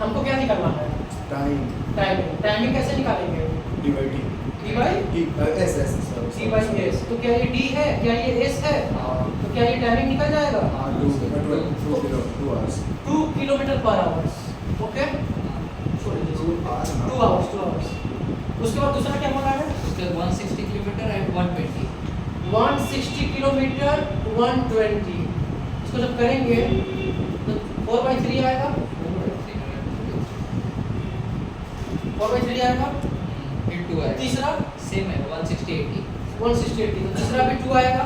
हमको क्या निकालना है? Time timing. टाइमिंग कैसे निकालेंगे? Dividing D by S S D by S. तो क्या ये डी है, क्या ये एस है? तो क्या ये टाइमिंग निकल जाएगा? 2 hours 2 kilometre per our. Okay, 2 hours. उसके बाद दूसरा क्या बोला है? उसके बाद 160 किलोमीटर एंड 120. 160 किलोमीटर 120। इसको जब करेंगे तो 4/3 आएगा। 4/3 आएगा। फिर 2 आएगा. तीसरा सेम है 160 80. 160 80। तो तीसरा भी 2 आएगा।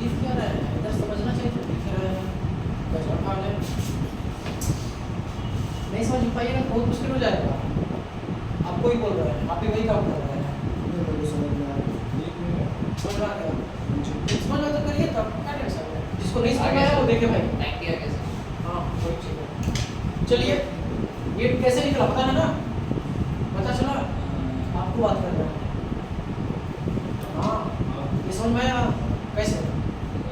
लिख क्या रहा है? इधर समझना चाहिए तो लिख रहा है। गजब हाल है। नहीं समझ पाइएगा तो बहुत मुश्किल हो जाएगा। आपको ही बोल रहा है, आप भी वही काम कर रहे हैं। समझ में आ गया? समझ में तो करिए तब, क्या टेंशन है? जिसको नहीं समझ में आया वो देखे भाई। 90 आ गया सर. हाँ वही ठीक है। चलिए, ये कैसे निकला पता है ना? पता चला? आपको बात करना है। हाँ, ये समझ में आया कैसे?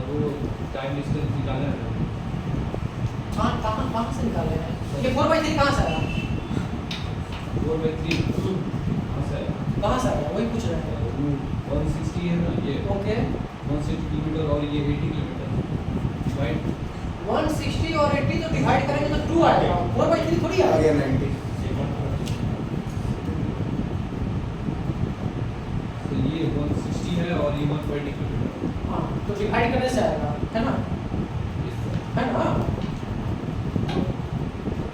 वो टाइम डिस्टेंस निकालना है. कहाँ से निकाले हैं? ये 4/3 कहाँ से आया? 4/3 कहाँ से आया? वही पूछ रहे हैं। 160 है ना ये. ओके, 160 किलोमीटर और ये 80 किलोमीटर. राइट. 160 और 80 तो डिवाइड करेंगे तो 2 आएगा। 4/3 थोड़ी आ आएगा। गया 90 तो ये 160 है और ये 120 किलोमीटर. हाँ, तो डिवाइड करने से आएगा, है ना? है ना?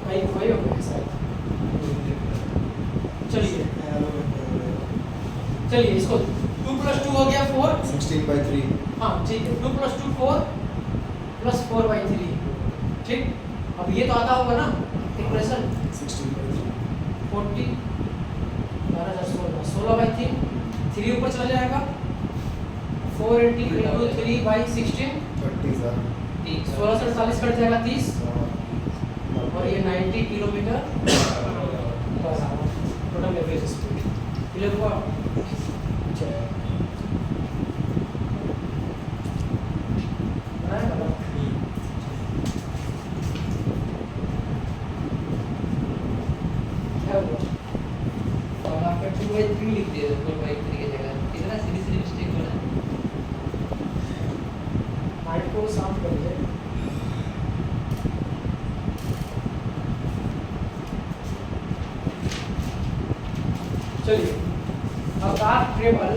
वही वही हो गया शायद। चलिए इसको 2 + 2 हो गया 4। 16/3 हाँ ठीक है, 2 + 2 4 + 4/3। ठीक, अब ये तो आता होगा ना इक्वेशन। 16/3 40 16/3। 3 ऊपर चला जाएगा। 480 × 3/16 30 16 से 48 कट जाएगा 30। और ये 90 kilometre total average speed. Clear हुआ? चलो बनाया ना? क्या हुआ? और आपका 2/3 लिख दिया 4/3 की जगह. कितना सीधी मिस्टेक हो रहा है. माइंड को शांत करिए। चलिए, अब कार ट्रेवल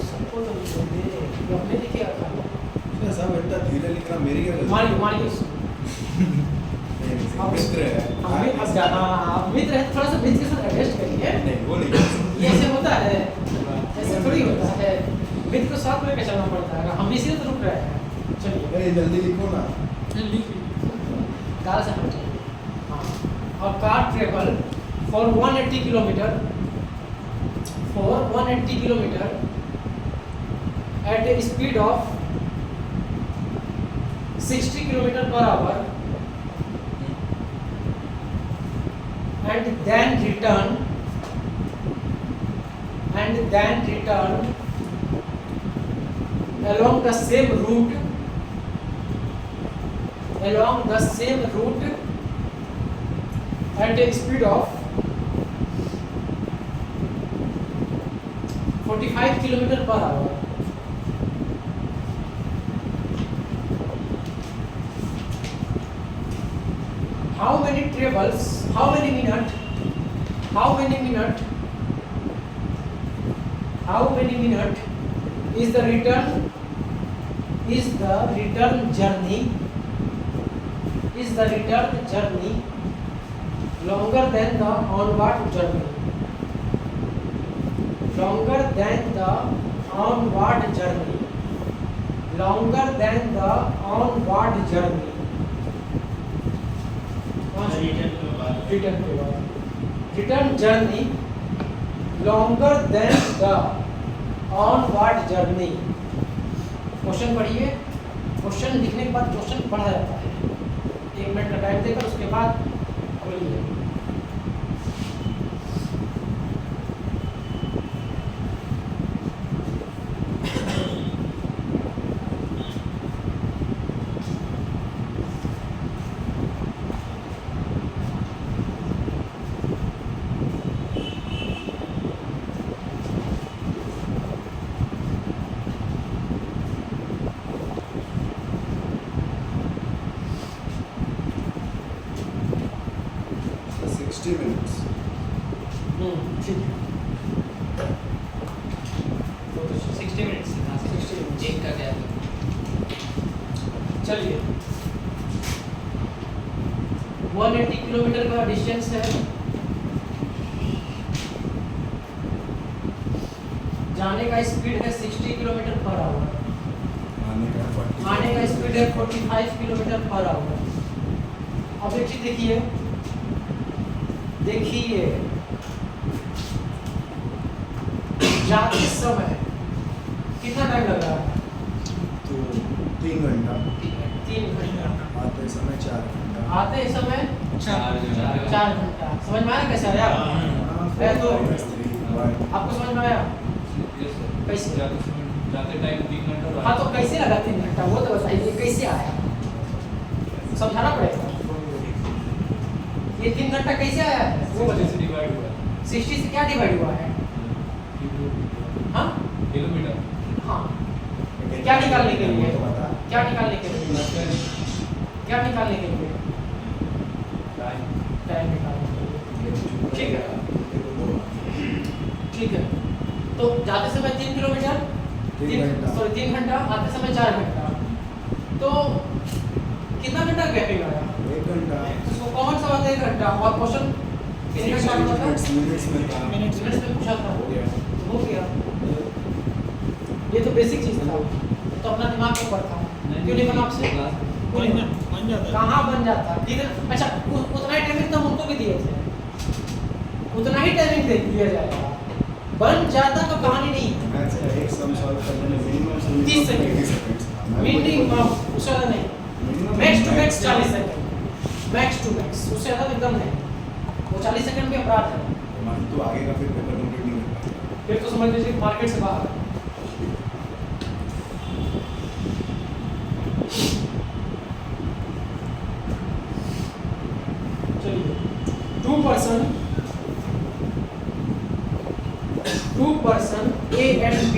सबको तो अपने लिखे रखा है। सब इतना धीरे लिखना मेरी क्या गलती? मानिए नहीं, मित्र है आप मित्र है, थोड़ा सा मित्र के साथ एडजस्ट करिए। नहीं वो नहीं ये ऐसे होता है, ऐसे थोड़ी होता है। मित्र को साथ में चलना पड़ता है। हम इसी तो रुक रहे हैं। चलिए अरे जल्दी लिखो ना। कार से हटिए। हाँ, और car travel for 180 kilometer at a speed of 60 km/h and then return along the same route at a speed of 45 km/h. How many minute is the return journey longer than the onward journey? Return journey longer than the onward journey. Question पढ़िए। Question लिखने के बाद question पढ़ा जाता है। 1 minute का time देकर उसके बाद बोलिए। So 60 minutes. ठीक है। 60 मिनट्स 60 minutes। एक का गैप चलिए 180 किलोमीटर का डिस्टेंस है, जाने का स्पीड है 60 किलोमीटर पर आवर, आने का 40. आने का स्पीड है 45 किलोमीटर पर आवर। अब एक चीज देखिए, देखिए जाते समय कितना टाइम लग रहा है? तो 3 घंटा. 3 घंटा। आते समय 4 घंटा. आते समय 4 4 घंटा। समझ में आया कैसे आया? है तो आपको समझ में आया? कैसे? जाते टाइम 3 घंटा। हाँ तो कैसे लगा 3 घंटा, वो तो बताइए कैसे आया, समझाना पड़ेगा। ये 3 घंटा कैसे आया है वो वजह से बताइए। डिवाइड हुआ है 60 से क्या डिवाइड हुआ है? हाँ किलोमीटर। हाँ, क्या निकालने के लिए? तो बता. क्या निकालने के लिए? क्या निकालने के लिए? टाइम निकालने के लिए। ठीक है, ठीक है। तो जाते समय 3 किलोमीटर, 3 घंटा. सॉरी 3 घंटा, आते समय 4 घंटा, तो कितना घंटा गैपिंग आया? 1 घंटा. तो कौन सा बात है 1 घंटा? और क्वेश्चन कितने का स्टार्ट हुआ था? मिनट्स में था. मिनट्स में पूछा था, हो गया. हो गया। ये तो बेसिक चीज था, तो अपना दिमाग के ऊपर था। क्यों नहीं बना आपसे? बन जाता कहाँ बन जाता? ठीक है, अच्छा उतना ही टाइमिंग तो हम उनको भी दिए थे, उतना ही टाइमिंग दे दिया जाएगा, बन जाता तो कहानी नहीं है। मैथ्स का एक सम सॉल्व करने में मिनिमम 30 सेकंड। 30 सेकंड. मिनिमम, उससे ज़्यादा नहीं, max to max 40 second, max to max, उससे ज़्यादा तो एकदम नहीं। वो 40 सेकंड भी अपराध है, तो आगे का फिर पेपर कंप्लीट नहीं कर पाएगा. फिर तो समझ लीजिए मार्केट से बाहर है। चलिए 2 person A and B,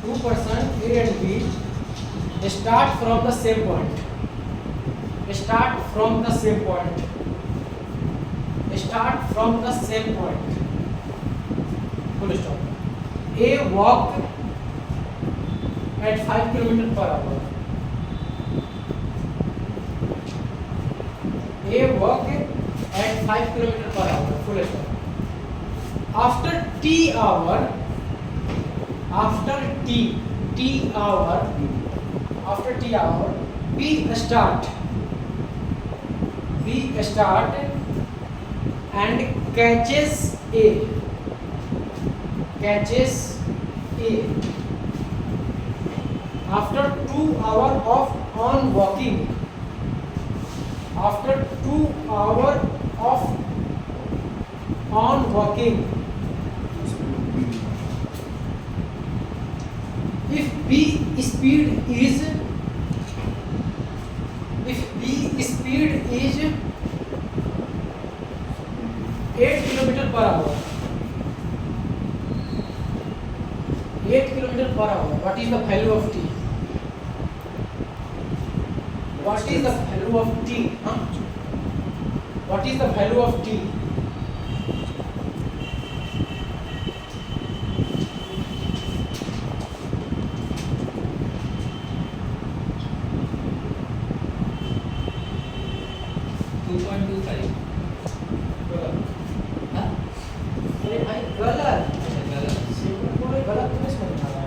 2 person A and B start from the same point, start from the same point, start from the same point, full stop. A walk at 5 kilometer per hour, A walk at 5 kilometer per hour, full stop. After T hour, after T hour, B start and catches A. After 2 hours of on walking, after 2 hours of on walking, if B speed is 8 kilometer per hour, 8 kilometer per hour, what is the value of T? What is the value of T? Huh? What is the value of T? अरे भाई गलत, simple बोले गलत तो नहीं समझ में आ रहा है।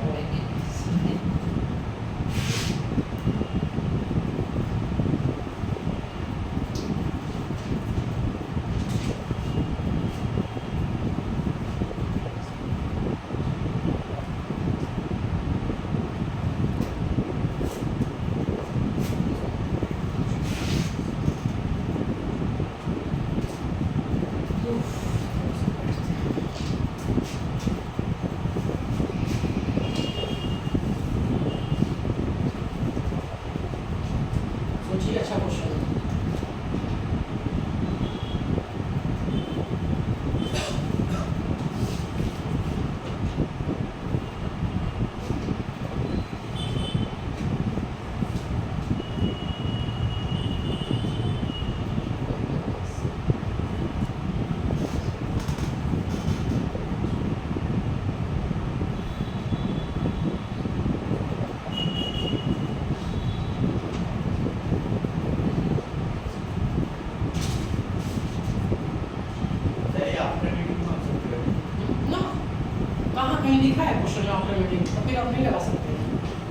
कहीं लिखा है क्वेश्चन में ऑटोमेटिक, तो फिर आप नहीं लगा सकते।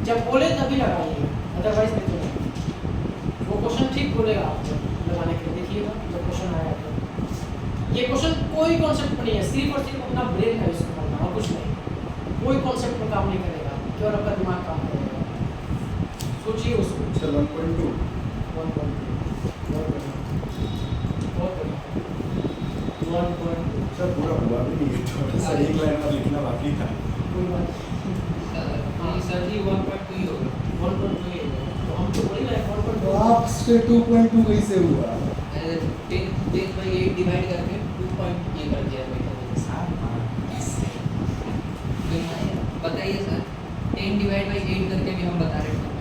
जब बोले तभी लगाइए, अदरवाइज नहीं तो वो क्वेश्चन ठीक बोलेगा आपको लगाने के लिए। देखिएगा जब क्वेश्चन आया तो ये क्वेश्चन कोई कॉन्सेप्ट नहीं है, सिर्फ और सिर्फ अपना ब्रेन का यूज करना और कुछ नहीं। कोई कॉन्सेप्ट में काम नहीं करेगा, केवल आपका दिमाग काम करेगा। सोचिए उसको। सर 1.2 बहुत सर पूरा हुआ भी नहीं है, थोड़ा सा एक लाइन और लिखना बाकी था। कोई बात ये सर जी 1.2 ही होगा। 1.2 ही है, तो हम तो बोल रहे हैं 1.2। आपसे 2.2 कैसे हुआ? 10/8 डिवाइड करके 2 पॉइंट ये कर दिया बेटा। बताइए सर, 10/8 करके भी हम बता रहे हैं 2.2।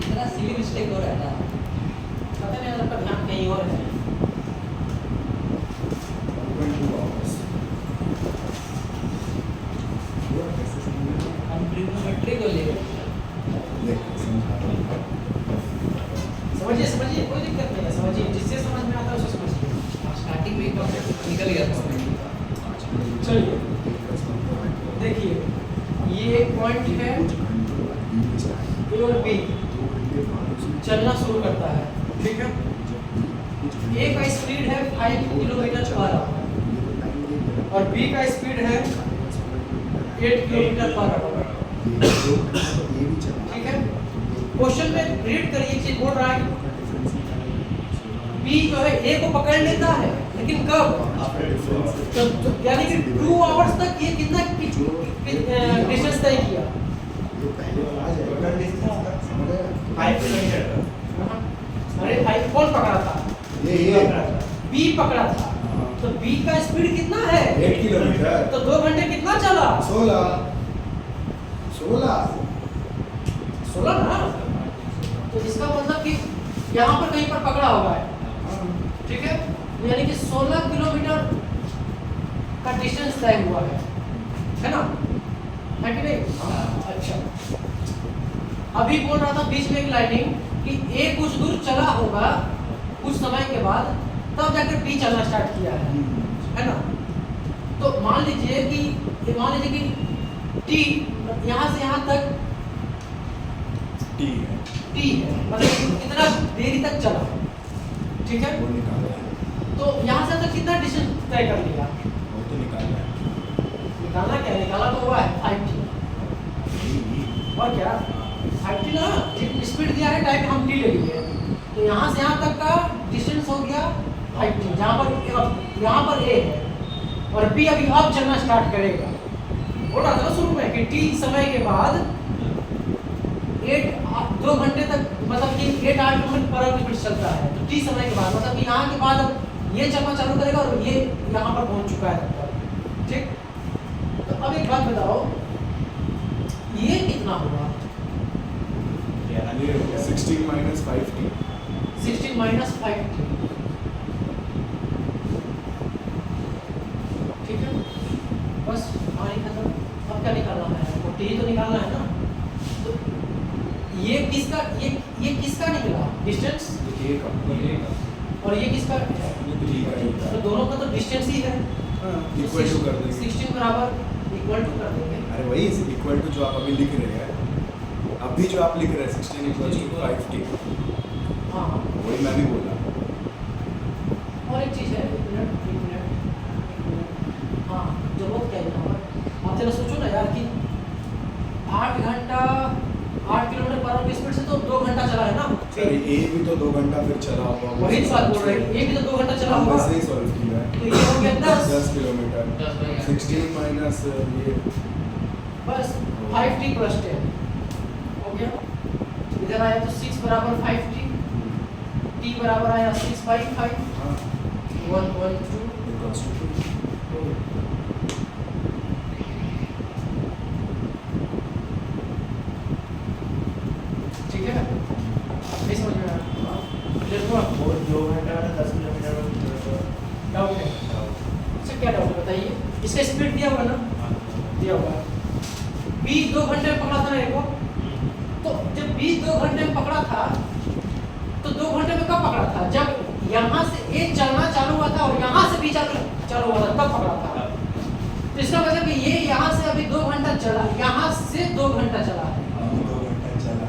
इतना सिली मिस्टेक हो रहा है ना, पता नहीं आपका ध्यान कहीं और है। 1.2 hours। हुआ कैसे समझ? हम ट्रिग्नोमेट्री को ले देख समझा रहा हूँ। समझिए समझिए, कोई दिक्कत नहीं है, समझिए जिससे समझ में आता है उसे समझिए। स्टार्टिंग में एक कॉन्सेप्ट निकल गया था। चलिए देखिए, ये एक पॉइंट है ए और बी, चलना शुरू करता है, ठीक है। ए का स्पीड है 5 किलोमीटर पर आवर और बी का स्पीड है 8 किलोमीटर पर आवर, ठीक है। क्वेश्चन में रीड करिए, चीज बोल रहा है बी जो है ए को पकड़ लेता है, लेकिन कब? तो यानी कि 2 आवर्स तक ये कितना डिस्टेंस तय किया? ये पहले वाला आ जाएगा। टोटल डिस्टेंस का समझ गए? 5 किलोमीटर का। अरे भाई कौन पकड़ा था? ये बी पकड़ा था। तो बी का स्पीड कितना है? 8 किलोमीटर। तो 2 घंटे कितना चला? 16 ना। तो इसका मतलब कि यहाँ पर कहीं पर पकड़ा होगा है, ठीक है। यानी कि 16 किलोमीटर का डिस्टेंस तय हुआ है ना, है कि नहीं? अच्छा, अभी बोल रहा था बीच में एक लाइनिंग कि ए कुछ दूर चला होगा कुछ समय के बाद, तब जाकर बी चलना स्टार्ट किया है ना। तो मान लीजिए कि टी यहाँ से यहाँ तक टी है। टी है, मतलब कितना देरी तक चला, ठीक है। वो निकाला है। तो यहाँ से तक कितना डिस्टेंस तय कर लिया? वो तो निकाला है। निकालना क्या है? निकाला तो हुआ है 5t, और क्या 5t ना, जितनी स्पीड दिया है टाइम हम टी ले लिए, तो यहाँ से यहाँ तक का डिस्टेंस हो गया 5t, जहाँ पर ए है और बी अभी अब चलना स्टार्ट करेगा। बोल रहा था ना शुरू में कि टी समय के बाद 2 घंटे तक, मतलब कि 8 किलोमीटर पर आवर चलता है। तो टी समय के बाद मतलब कि यहाँ के बाद अब ये चलना चालू करेगा और ये यहाँ पर पहुँच चुका है तब तक, ठीक। तो अब एक बात बताओ, ये कितना हुआ? ये हो गया 16 minus 5t। 16 minus 5t, ठीक है। बस कहानी खत्म। अब क्या निकालना है? वो टी तो निकालना है ना। तो ये किसका निकला डिस्टेंस, ये का और ये किसका है? टी का। तो दोनों का तो डिस्टेंस ही है, इक्वल टू कर देंगे। 16 बराबर इक्वल टू कर देंगे। अरे वही इक्वल टू जो आप अभी लिख रहे हैं, अभी जो आप लिख रहे हैं 16 equals to 5t, हाँ, वही मैं भी बोला। और एक चीज़ है, एक मिनट, हाँ, जरूरत क्या है यहाँ पर? आप जरा सोचो ना यार कि 8 किलोमीटर पर आवर की स्पीड से तो 2 घंटा चला है ना। सर ए भी तो 2 घंटा फिर चला होगा। वही तो बात बोल रहे हैं, ये भी तो 2 घंटा चला हम होगा। वैसे ही सॉल्व किया है। तो ये हो गया 10 किलोमीटर। 16 माइनस ये बस 5t + 10 हो गया। इधर आया तो 6 बराबर 5t, t बराबर आया 6/5, हाँ 1.2। equals to 2। ठीक है, नहीं समझ में आया? देखो वो 2 घंटा वाला 10 किलोमीटर डाउट है, इससे क्या डाउट है बताइए? इसका स्पीड दिया हुआ ना, दिया हुआ है। बी 2 घंटे में पकड़ा था ना को, तो जब बी 2 घंटे में पकड़ा था तो 2 घंटे में कब पकड़ा था? जब यहाँ से ए चलना चालू हुआ था और यहाँ से भी चालू हुआ था, तब पकड़ा था। तो इसका मतलब कि ये यहाँ से अभी 2 घंटा चला, यहाँ से 2 घंटा चला है। 2 घंटा चला।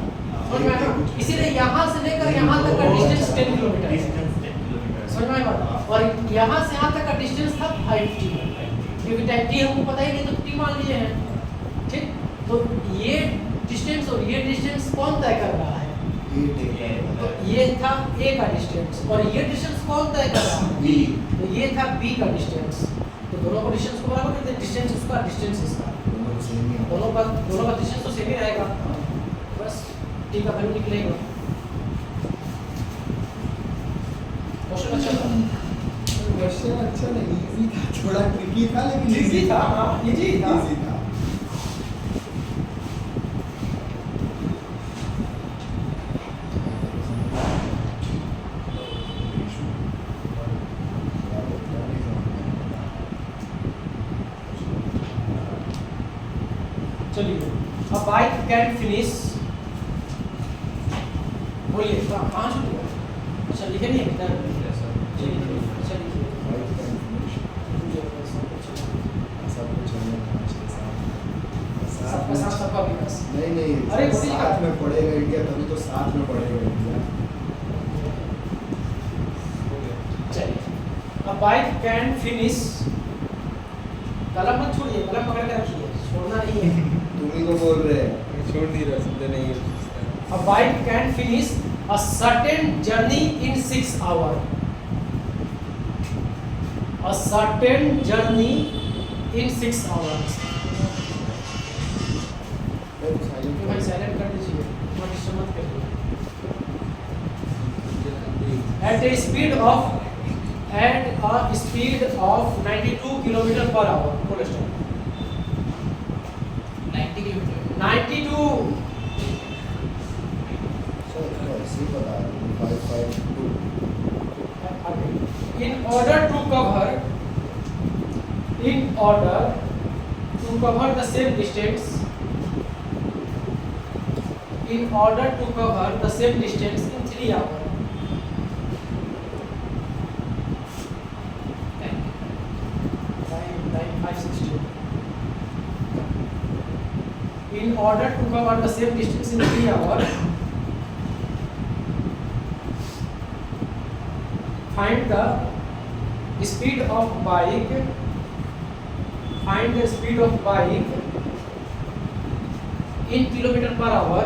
समझ में आया? इसीलिए यहाँ से लेकर यहाँ तक का डिस्टेंस 10 किलोमीटर है। Distance 10 kilometre. समझ में आया बात? और यहाँ से यहाँ तक का डिस्टेंस था 5t, क्योंकि टाइम t हमको पता ही नहीं तो t मान लिए हैं। ठीक, तो ये डिस्टेंस और ये डिस्टेंस कौन तय कर रहा है? तो ये था a का डिस्टेंस, और ये डिस्टेंस कौन तय कर रहा है? B। तो ये था b का डिस्टेंस। तो दोनों को डिस्टेंस को बराबर करते हैं, डिस्टेंस उसका डिस्टेंस इसका, दोनों का डिस्टेंस तो सेम ही रहेगा। बस t का वैल्यू निकलेगा। क्वेश्चन अच्छा था, क्वेश्चन अच्छा नहीं, इजी था, थोड़ा ट्रिकी था लेकिन इजी था। हाँ, इजी था। इजी था। चलिए, a bike can finish, बोलिए कहाँ छूट गया? अच्छा लिखे नहीं है किधर? चलिए चलिए सबका साथ सबका विकास। नहीं अरे बोलिए साथ में पढ़ेगा इंडिया, तभी तो साथ में पढ़ेगा इंडिया। चलिए, a bike can finish, कलम मत छोड़िए, कलम पकड़ के रखिए, छोड़ना नहीं है। तुम ही को बोल रहे हैं। छोड़ नहीं रहा, समझे नहीं है। A bike can finish a certain journey in 6 hours. A certain journey in 6 hours. भाई साइलेंट कर दीजिए, मत डिस्टर्ब मत करिए। At a speed of 92 kilometre per our. Full stop. 90 kilometre 92। ऐसे ही बता रहा हूँ, 552। In order to cover the same distance, in 3 hours. In order to cover the same distance in 3 hours, find the speed of bike. Find the speed of bike in kilometer per hour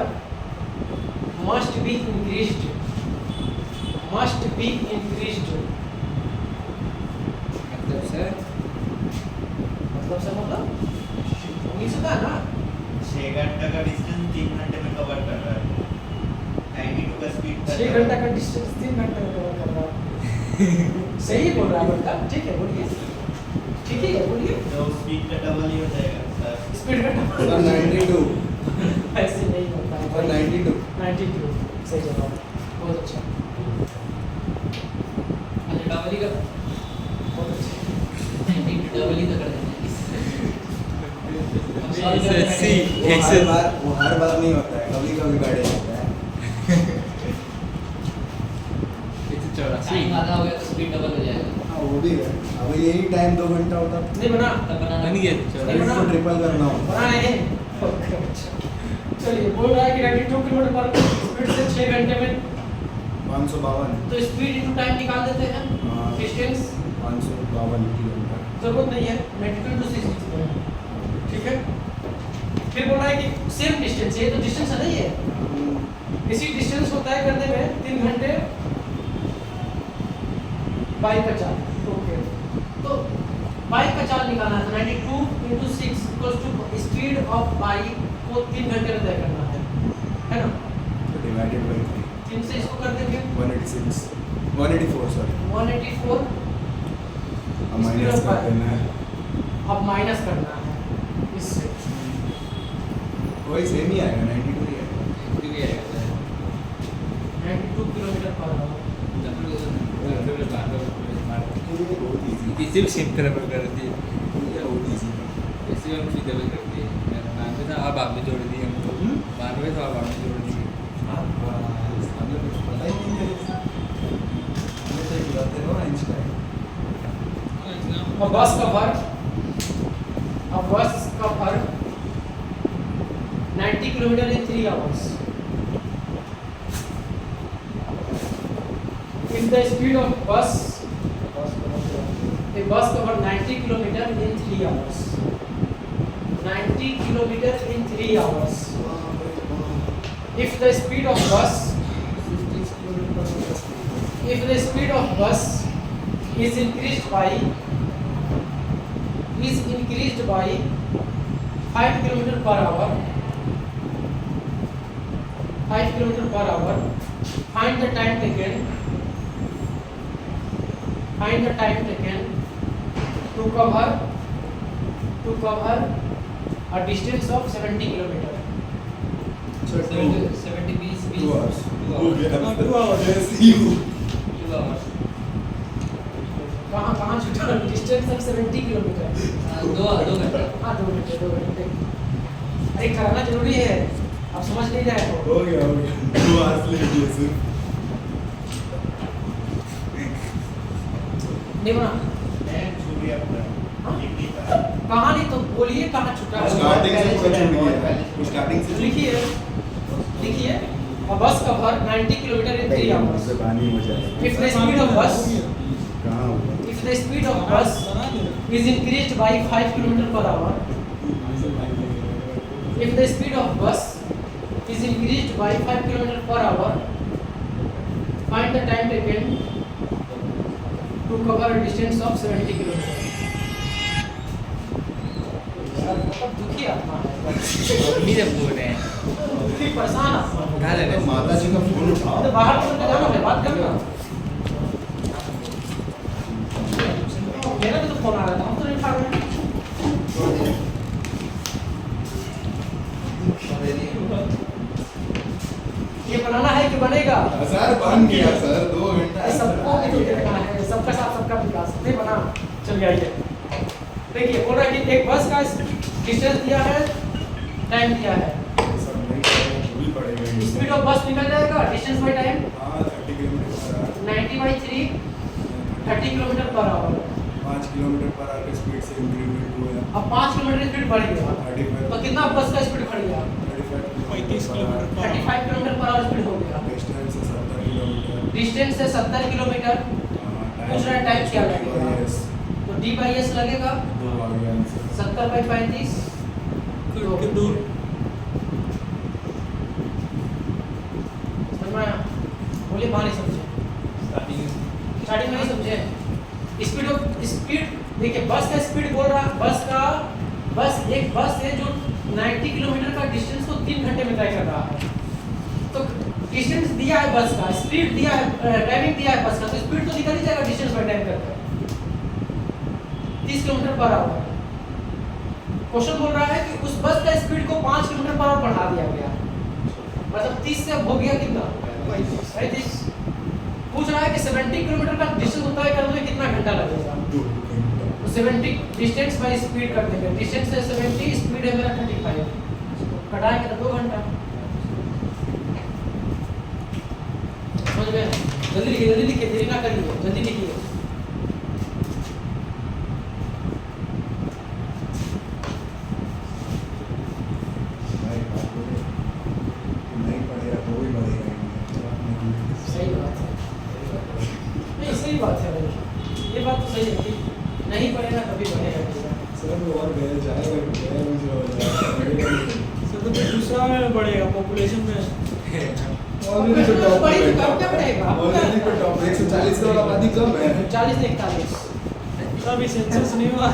must be increased. Must be increased. मतलब sir मतलब English होता है ना? 6 घंटा का distance 3 घंटे में cover कर रहा है। 92 का स्पीड 6 घंटा का डिस्टेंस 3 घंटे में कवर कर रहा है। सही बोल रहा है बंदा, ठीक है बोलिए, ठीक है बोलिए। तो स्पीड का डबल ही हो जाएगा सर। स्पीड का सर 92। ऐसे नहीं होता है। सर 92। 92 सही जवाब, बहुत अच्छा, अच्छा डबल ही का बहुत अच्छा। 90 डबल ही तो कर देना वो हर बार नहीं होता है, कभी कभी गाड़ी होता है। 184। टाइम आधा हो गया तो स्पीड डबल हो जाएगा। हाँ वो भी है। अब यही टाइम 2 घंटा होता नहीं बना, तब बनाना बन गया नहीं बना। इसको ट्रिपल करना होता बना है। चलिए, बोल रहा है कि 92 किलोमीटर पर स्पीड से 6 घंटे में, 552। तो स्पीड इनटू टाइम निकाल देते हैं। हाँ। Distance 552 kilometre. जरूरत नहीं है, 92 टू 6 लिखते हैं, ठीक है। फिर बोल रहा है कि सेम डिस्टेंस, ये तो डिस्टेंस नहीं है, इसी डिस्टेंस को तय करने में 3 घंटे बाइक का चाल। ओके, तो बाइक का चाल निकालना है, तो 92 into 6 equals to speed of bike को 3 घंटे में तय करना है ना। तो डिवाइडेड बाय 3 से इसको कर देंगे 186 184 सॉरी 184। अब माइनस कर देना है। अब माइनस करना है इससे, वही सेम ही आएगा, 92 ही आएगा। 92 किलोमीटर पर आवर। ये बहुत इजी किसी भी सिंपल पर कर दी, है, बहुत इजी है। ऐसे हम सीधे भी कर दिए। मेरा नाम भी था, अब आपने जोड़ दिए हमको। 92 था, अब आपने जोड़ दिए। हमें कुछ पता ही नहीं है। हमें तो A bus cover 90 kilometer in 3 hours. If the speed of a bus cover 90 kilometer in 3 hours. 90 kilometer in 3 hours. If the speed of bus is increased by 5 km per hour, find the time taken to cover a distance of 70 kilometer. 70 बीस 2 hours. 2 hours. Yes, you. 2 hours. कहाँ छूटा distance of 70 kilometre? 2 घंटे. हाँ 2 घंटे. अरे कराना जरूरी है, आप समझ नहीं रहे हो. हो गया 2 hours ले लिए सिर्फ. नहीं बना. मैं छूट गया पूरा. हाँ? लिख नहीं पाया. कहाँ नहीं तो बोलिए कहाँ छूटा है? स्टार्टिंग से पूरा छूट गया. स्टार्टिंग से लिखिए a bus cover 90 kilometer in 3 hours. पानी हो जाएगा. If the speed of bus कहाँ हुआ? is increased by 5 km per hour, if the speed of bus is increased by 5 km per hour, find the time taken to cover a distance of 70 km. यार बहुत दुखी आत्मा है. मेरे बोल रहे हैं दुखी परेशान आत्मा है. उठा ले रहे हैं। माता जी का फोन उठाओ. तो बाहर तो जाना है, बात करना. मेरा भी तो फोन आ रहा था, हम तो नहीं उठा रहे. ये बनाना है कि बनेगा? सर बन गया सर 2 घंटा. सबको भी तो देखना है, सबका साथ सबका विकास. नहीं बना, चलिए आइए. देखिए बोल रहा है कि एक बस का डिस्टेंस दिया है, टाइम दिया है. सब नहीं करेंगे, भी पड़ेगा. स्पीड ऑफ बस निकल जाएगा, डिस्टेंस बाय टाइम हाँ 30 kilometre per our. 90/3 30 kilometre per our. 5 kilometre per our की स्पीड से इंक्रीमेंट हुआ. अब 5 किलोमीटर स्पीड बढ़ गया, 35 तो कितना बस का स्पीड बढ़ गया? 35 kilometre. 35 kilometre per our speed हो गया. डिस्टेंस से 70 किलोमीटर. डिस्टेंस से 70 किलोमीटर. दूसरा टाइम क्या लगेगा? यस तो D/S लगेगा 2 आ गया आंसर. 70/35 दूर. समझ में आया? बोलिए बाहर नहीं समझे, स्टार्टिंग में नहीं समझे. स्पीड देखिए, बस का स्पीड बोल रहा, एक बस है जो 90 किलोमीटर का डिस्टेंस को 3 घंटे में तय कर रहा है. तो डिस्टेंस दिया है बस का, स्पीड दिया है, टाइमिंग दिया है बस का, तो स्पीड तो निकल ही जाएगा डिस्टेंस बाय टाइम करके 30 किलोमीटर पर आवर. क्वेश्चन बोल रहा है कि उस बस का स्पीड को 5 किलोमीटर पर आवर बढ़ा दिया गया, मतलब 30 से अब हो गया कितना? 35. पूछ रहा है कि 70 किलोमीटर का डिस्टेंस तय करने में कितना घंटा लगेगा. तो 70 डिस्टेंस बाय स्पीड कर देंगे. डिस्टेंस है 70, स्पीड है मेरा 35, घटाएंगे तो 2 घंटा. समझ गए? जल्दी लिखिए, देरी ना करिए, जल्दी लिखिए. नहीं पड़ेगा तो भी बढ़ेगा. सही बात है. नहीं सही बात है भाई, ये बात तो सही है कि नहीं पढ़ेगा कभी बढ़ेगा. सर और गए जाएगा मुझे हो जाएगा. सर तो दूसरा में बढ़ेगा पॉपुलेशन में. ऑलरेडी तो टॉप बड़ी तो कम क्या बढ़ेगा? ऑलरेडी तो टॉप 140 करोड़ आबादी कम है. 40 से 41. अभी सेंसस नहीं हुआ.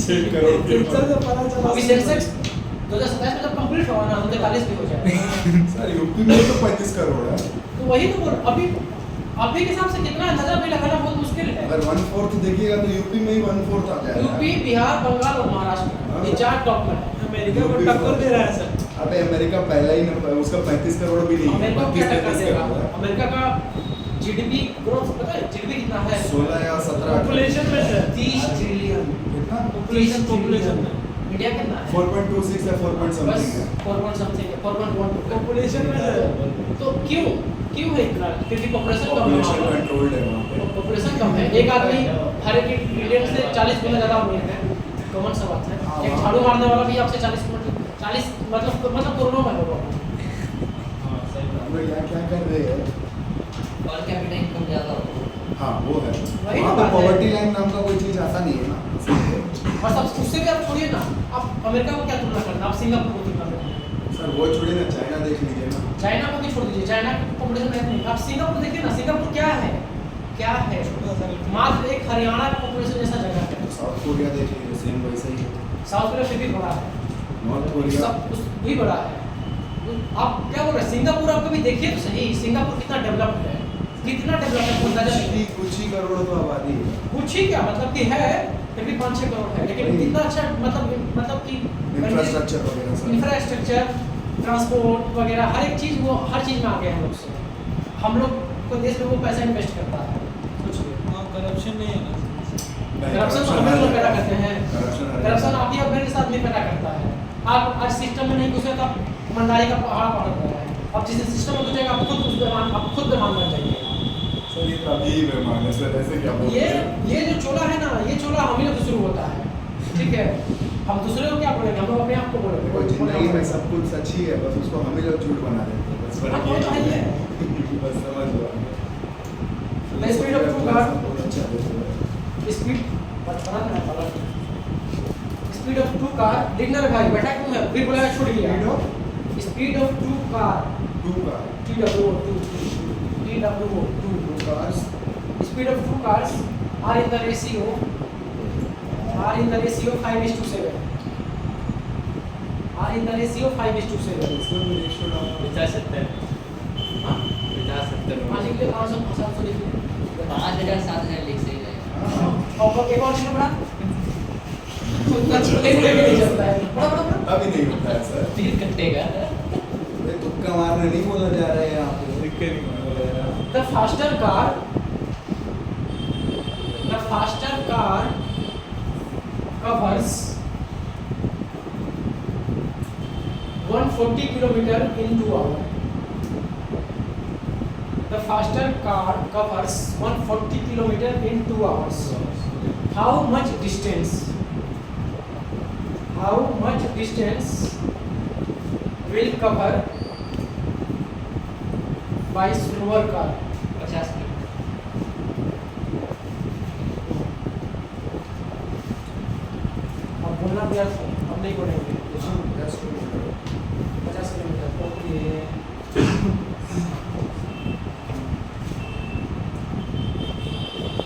6 करोड़ के सेंसस से पता चला. अभी सेंसेक्स 2027 में जब कंप्लीट होगा ना, तो 40 भी हो जाएगा. सर यूपी में तो 35 करोड़ है. तो वही तो बोल, अभी के हिसाब से कितना अंदाजा भी लगाना बहुत मुश्किल है. अगर 1/4 देखिएगा तो यूपी में ही 1/4 आ जाएगा. यूपी, बिहार, बंगाल और महाराष्ट्र ये 4 टॉप में है. अमेरिका को टक्कर दे रहा है सर. अबे अमेरिका पहला ही नंबर, उसका 35 करोड़ भी नहीं है. अमेरिका को क्या टक्कर 32-33 देगा? करोड़ है. अमेरिका का जीडीपी ग्रोथ पता है? जीडीपी कितना है? 16 या 17 पॉपुलेशन में सर. 30 ट्रिलियन. कितना? पॉपुलेशन में. इंडिया कितना है? 4.26 या 4 point बस something है 4 point something है, 4.1 पॉपुलेशन में तो क्यों है इतना? क्योंकि पॉपुलेशन कम है पॉपुलेशन वहाँ कंट्रोल्ड है वहाँ पे पर। पॉपुलेशन कम है, एक आदमी हर एक इंडियन से 40 गुना ज़्यादा अमीर है, कॉमन सा बात है। एक झाड़ू मारने वाला भी आपसे 40 मतलब करोड़ों में होगा। हाँ सही हम लोग यहाँ क्या कर रहे हैं पर कैपिटा इनकम ज़्यादा हो। हाँ वो है वही वहाँ बात पे है। पॉवर्टी लाइन नाम का कोई चीज़ आता नहीं है ना और सब उससे भी आप छोड़िए ना, आप अमेरिका को क्या तुलना करना, आप सिंगापुर को तुलना करना। सर वो छोड़िए ना चाइना देख लीजिए ना चाइना को भी छोड़ दीजिए, चाइना की पॉपुलेशन है नहीं। आप सिंगापुर देखिए ना, सिंगापुर क्या है मात्र एक हरियाणा का पॉपुलेशन जैसा जगह है। साउथ कोरिया देख लीजिए सेम वैसा ही है साउथ कोरिया फिर भी बड़ा है, नॉर्थ कोरिया सब कुछ भी बड़ा है। आप क्या बोल रहे हैं? सिंगापुर आप कभी देखिए तो सही, सिंगापुर कितना डेवलप्ड है, कितना डेवलप्ड है अंदाजा नहीं। कुछ ही करोड़ तो आबादी है कुछ ही क्या मतलब कि है फिर भी 5-6 करोड़ है, लेकिन वही। कितना अच्छा मतलब कि इंफ्रास्ट्रक्चर वगैरह सब इंफ्रास्ट्रक्चर ट्रांसपोर्ट वगैरह हर एक चीज़, वो हर चीज़ में आगे हम लोग से। हम लोग को देश में वो पैसा इन्वेस्ट करता है कुछ भी। हाँ करप्शन नहीं है ना। करप्शन तो हम लोग पैदा करते हैं, करप्शन आप ही करप्शन और मेरे साथ भी पैदा करता है। आप आज सिस्टम में नहीं घुसे तो आप मंडारी का पहाड़ पकड़ रहे हैं। अब जिस सिस्टम में घुसेगा आप खुद बेमान बन जाइएगा। सर ये तो अभी मेहमान है सर ऐसे क्या बोल रहे हैं ये जो चोला है ना, ये चोला हम ही लोग से शुरू होता है, ठीक है? हम दूसरे को क्या बोलेंगे, हम लोग अपने आप को बोलेंगे। देखो जिंदगी में सब कुछ सच ही है बस उसको हम ही लोग झूठ बना देते हैं बस हाँ, फर्क वो तो है ही ये है। है बस समझ लो The speed of two cars, बहुत अच्छा है स्पीड ऑफ टू कार लिखना है भाई, बैठा क्यों है? फिर बोला छूट गया। Speed of two car two का TWO2 two cars speed of two cars are in the ratio 5:7 are in the ratio 5:7। इसमें भी रेशियो डाउन 50-70 हाँ 50-70 मान लीजिए 500 लिखिए 5,000-7,000 लिख सही जाएगा। और एक और चीज बड़ा उतना छोटे भी नहीं चलता है, बड़ा अभी नहीं होता है सर 3 कटेगा। ये तुक्का मारने नहीं बोला जा रहा है यहाँ पे recurring The faster car covers 140 kilometer in 2 hours. The faster car covers 140 kilometer in 2 hours. How much distance will cover by slower car? 50 kilometre. अब बोलना व्यर्थ है, अब नहीं बोलेंगे। 50 किलोमीटर ओके।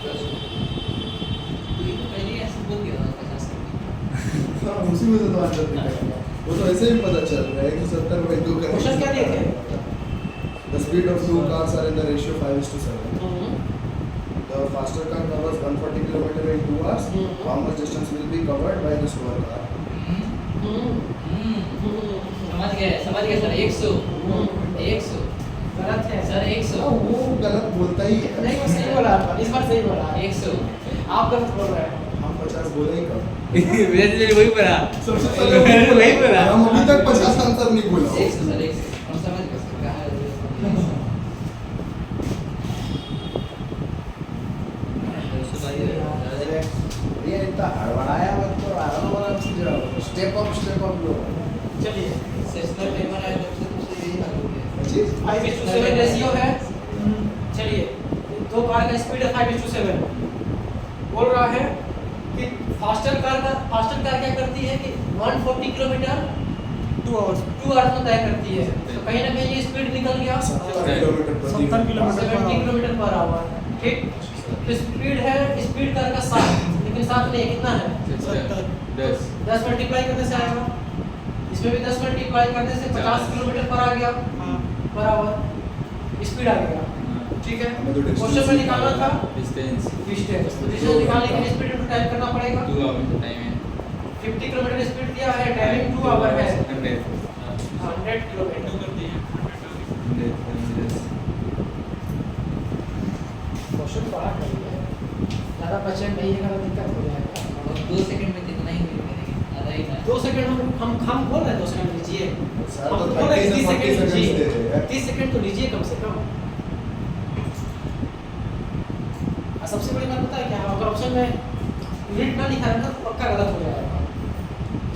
तो ये तो पहले ही ऐसे बोल दिया था 50 किलोमीटर। हाँ, उसी में तो आंसर निकलेगा वो तो ऐसे ही पता चल रहा है कि 70/2 का क्वेश्चन क्या दिए थे? The speed of two cars are in the ratio 5:7. The faster car covers 140 km in 2 hours. Mhm. How much distance will be covered by the slower car? समझ गए सर 100 गलत है सर 100 हाँ, वो गलत बोलता ही है नहीं, वो सही बोला आपका, इस बार सही बोला 100 आप गलत बोल रहे हैं। हम 50 बोले ही कब वैसे वही बना सबसे पहले वही बोला हम अभी तक 50 आंसर नहीं बोला 100 सर 100 हम समझ गए सर कहाँ है। ये इतना हड़बड़ाया मत तो आराम से जाओ स्टेप अप लो चलिए सेशनल पेपर आया जब से तुमसे यही हाल हो गया। जी 5:7 रेशियो है। चलिए दो कार का स्पीड है 5:7। बोल रहा है कि फास्टर कार क्या करती है कि 140 किलोमीटर 2 आवर्स में तय करती है। तो कहीं ना कहीं ये स्पीड निकल गया 70 किलोमीटर प्रति 70 किलोमीटर 70 किलोमीटर पर आवर। ठीक, तो स्पीड है स्पीड कार का 7, लेकिन 7 नहीं, कितना है 10 मल्टीप्लाई करने से आएगा। इसमें भी 10 मल्टीप्लाई करने से 50 किलोमीटर पर आ गया पर आवर स्पीड आ गया। ठीक है, हमें तो distance क्वेश्चन में निकालना था डिस्टेंस डिस्टेंस। तो डिस्टेंस निकालने के लिए स्पीड टाइप करना पड़ेगा। 2 आवर्स टाइम है 50 किलोमीटर स्पीड दिया है, टाइमिंग 2 आवर है 100 100 किलोमीटर। क्वेश्चन पढ़ा करिए, ज़्यादा पेशेंट नहीं है तो दिक्कत हो जाएगा। और 2 सेकंड में कितना ही मिल करेंगे आधा ही ना 2 हम बोल रहे हैं 2 सेकंड लीजिए, सर हम तो बोल रहे हैं 30 30 से 40 सेकंड सेकंड्स दे लीजिए, रहे हैं 30 सेकंड तो लीजिए कम से कम। और सबसे बड़ी बात पता है क्या है, अगर ऑप्शन में यूनिट ना लिखा रहता तो पक्का गलत हो जाएगा।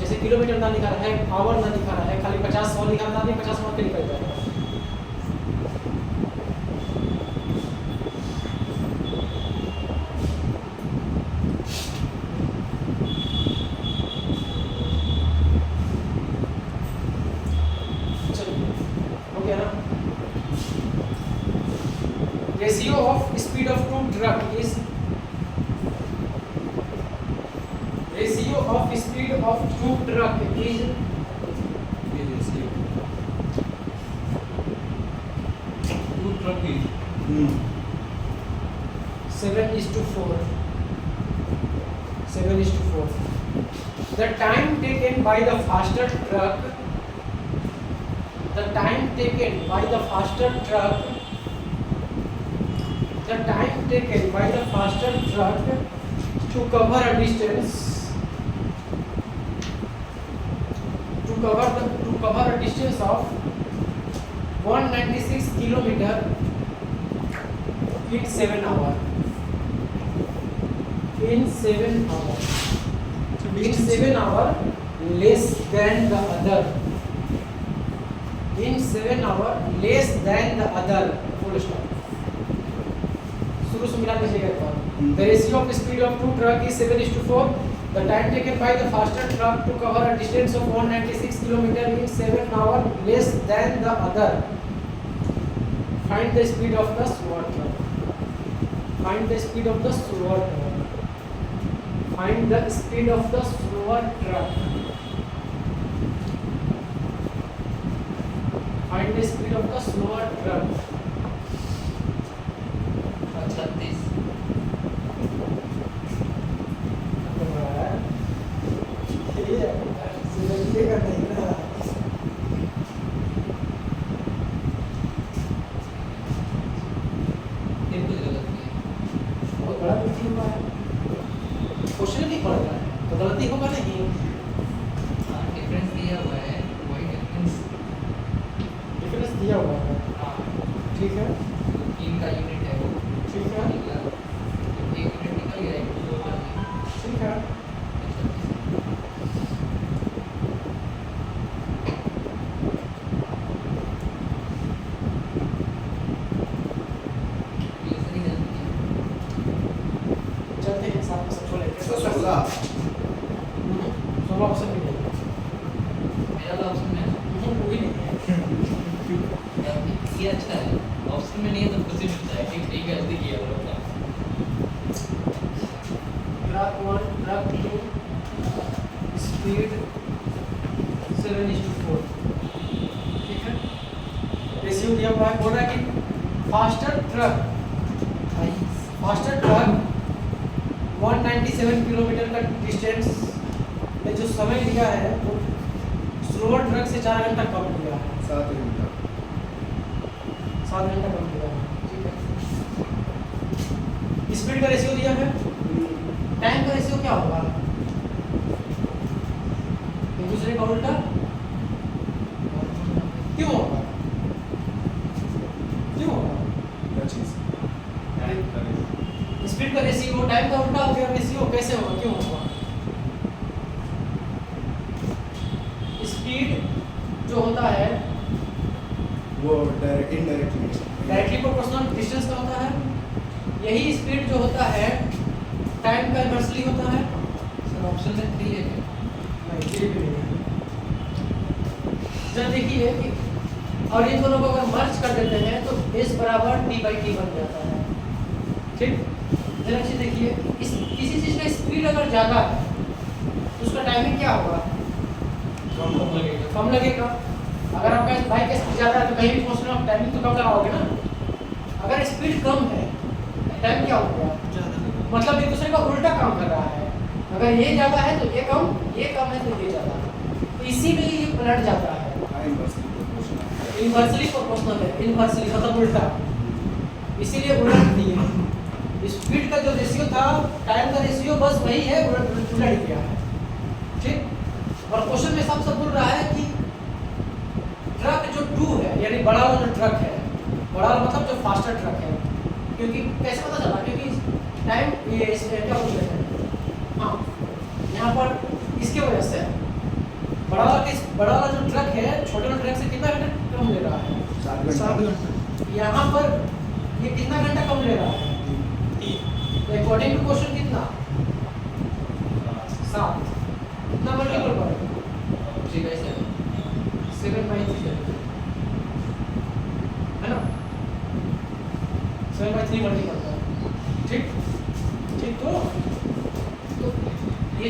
जैसे किलोमीटर ना लिखा रहा है, आवर ना लिखा रहा है, खाली 50-100 लिखा रहा है, 50 मार्क के निकल जाएगा। Ratio of speed of two truck is ratio of speed of two truck is ये जैसे 2 ट्रक की 7:4. 7:4. The time taken by the faster truck. The time taken by the faster truck. The time taken by the faster truck to cover a distance of 196 kilometer in 7 hours. In 7 hours. In 7 hours less than the other. In 7 hours less than the other. Full stop. शुरू से मिला लीजिएगा एक बार। The ratio of speed of two truck is 7:4. The time taken by the faster truck to cover a distance of 196 km in 7 hours less than the other. Find the speed of the slower truck. Find the speed of the slower truck. Find the speed of the slower truck. Find the speed of the slower truck. 36 बिल्कुल गलत है। Question नहीं पढ़ रहा है तो गलती होगा नहीं। डिफरेंस दिया हुआ है, वही डिफरेंस डिफरेंस दिया हुआ है, ठीक है, 3 का यूनिट है वो ठीक है, निकला, एक यूनिट निकल गया, एक दो का ठीक है। ये सही गलती है। चलते हैं साथ में सबको लेके 16 16 ऑप्शन भी नहीं मेरा तो ऑप्शन में है, वो भी नहीं है। ये अच्छा है, ऑप्शन में नहीं है तो खुशी मिलता है कि ठीक है गलती किया वो लोग। ट्रक 1 ट्रक 2 स्पीड 7:4, ठीक है। रेशियो दिया हुआ है, बोल रहा है कि फास्टर ट्रक 197 किलोमीटर का डिस्टेंस में जो समय लिया है वो स्लोअर ट्रक से 4 घंटा कम लिया है, 7 घंटा 7 घंटा कम लिया है, ठीक है। स्पीड का रेशियो दिया है, टाइम का रेशियो क्या होगा? एक दूसरे का उल्टा क्यों होगा? क्यों होगा? क्या चीज़ स्पीड का रेशियो टाइम का उल्टा हो गया, रेशियो कैसे होगा, क्यों होगा? स्पीड जो होता है वो इनडायरेक्टली डायरेक्टली प्रोपोर्शनल डिस्टेंस का होता है, यही स्पीड जो होता है टाइम का इनवर्सली होता है। सर ऑप्शन में 3 है क्या? नहीं, ये भी नहीं है। जब देखिए कि और इन दोनों को अगर मर्ज कर देते हैं तो s बराबर d/t बन जाता है, ठीक। जरा अच्छी देखिए, इस किसी चीज़ का स्पीड अगर ज़्यादा है तो उसका टाइमिंग क्या होगा? कम लगेगा। कम लगेगा। अगर आपका बाइक का स्पीड ज़्यादा है तो कहीं भी पहुँचना आप टाइमिंग तो कम लगाओगे ना। अगर स्पीड कम है टाइम क्या हो गया? मतलब एक दूसरे का उल्टा काम कर रहा है। अगर ये ज़्यादा है तो ये कम है तो ये ज़्यादा, तो इसीलिए ये पलट जाता है। इनवर्सली प्रोपोर्शनल है, इनवर्सली मतलब उल्टा, इसीलिए उलट दिए। स्पीड का जो रेशियो था टाइम का रेशियो बस वही है, उलट दिया है, ठीक। और क्वेश्चन में साफ साफ बोल रहा है कि ट्रक जो 2 है यानी बड़ा वाला जो ट्रक है, बड़ा वाला मतलब जो फास्टर ट्रक है, क्योंकि कैसे पता चला, क्योंकि टाइम ये इसमें क्या बोल रहे हैं, हाँ यहाँ पर इसके वजह से बड़ा वाला जो ट्रक है छोटे वाले ट्रक से कितना घंटा कम ले रहा है, 7 घंटा। यहाँ पर ये कितना घंटा कम ले रहा है, अकॉर्डिंग टू क्वेश्चन कितना 7, कितना मल्टीपल पर 7/3 है ना, 7/3 मल्टीपल पर, ठीक ठीक। तो ये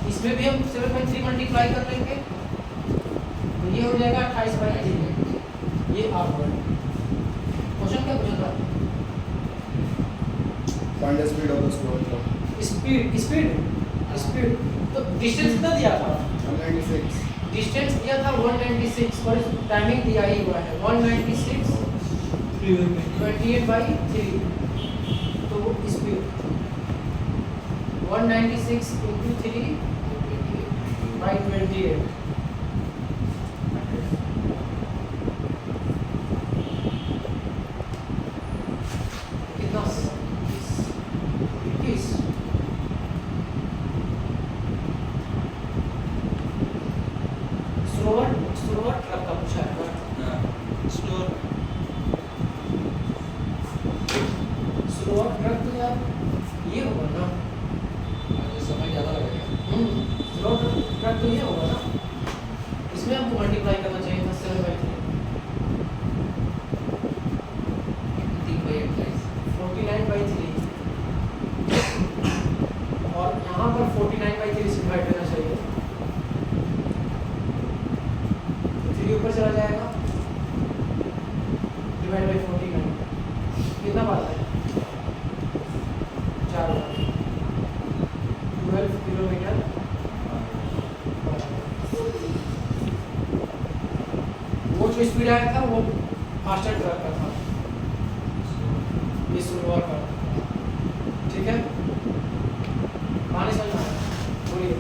इसमें भी हम 7/3 मल्टीप्लाई कर लेंगे तो ये हो जाएगा 28/3, ये आप क्वेश्चन क्या पूछा था, Find the speed of the slow truck. Speed तो डिस्टेंस कितना दिया था, 196. डिस्टेंस दिया था 196 और टाइमिंग दिया ही हुआ है 196 28/3, तो स्पीड 196 × 3/28 कितना 21। स्लोअर ट्रक का पूछा है ना, स्लोअर ट्रक तो यार ये होगा ना, समय ज़्यादा लगेगा। स्लोअर ट्रक तो ये होगा ना, इसमें हमको मल्टीप्लाई करना चाहिए था 7/3 49/3 और यहाँ पर 49/3 से डिवाइड करना चाहिए, 3 ऊपर चला जाएगा, डिवाइड बाई 49 कितना बार है 4 बार, 12 किलोमीटर। वो जो स्पीड आया था वो फास्टर ट्रक का था, ये स्लोअर का, ठीक है। पानी चलना है, बोलिए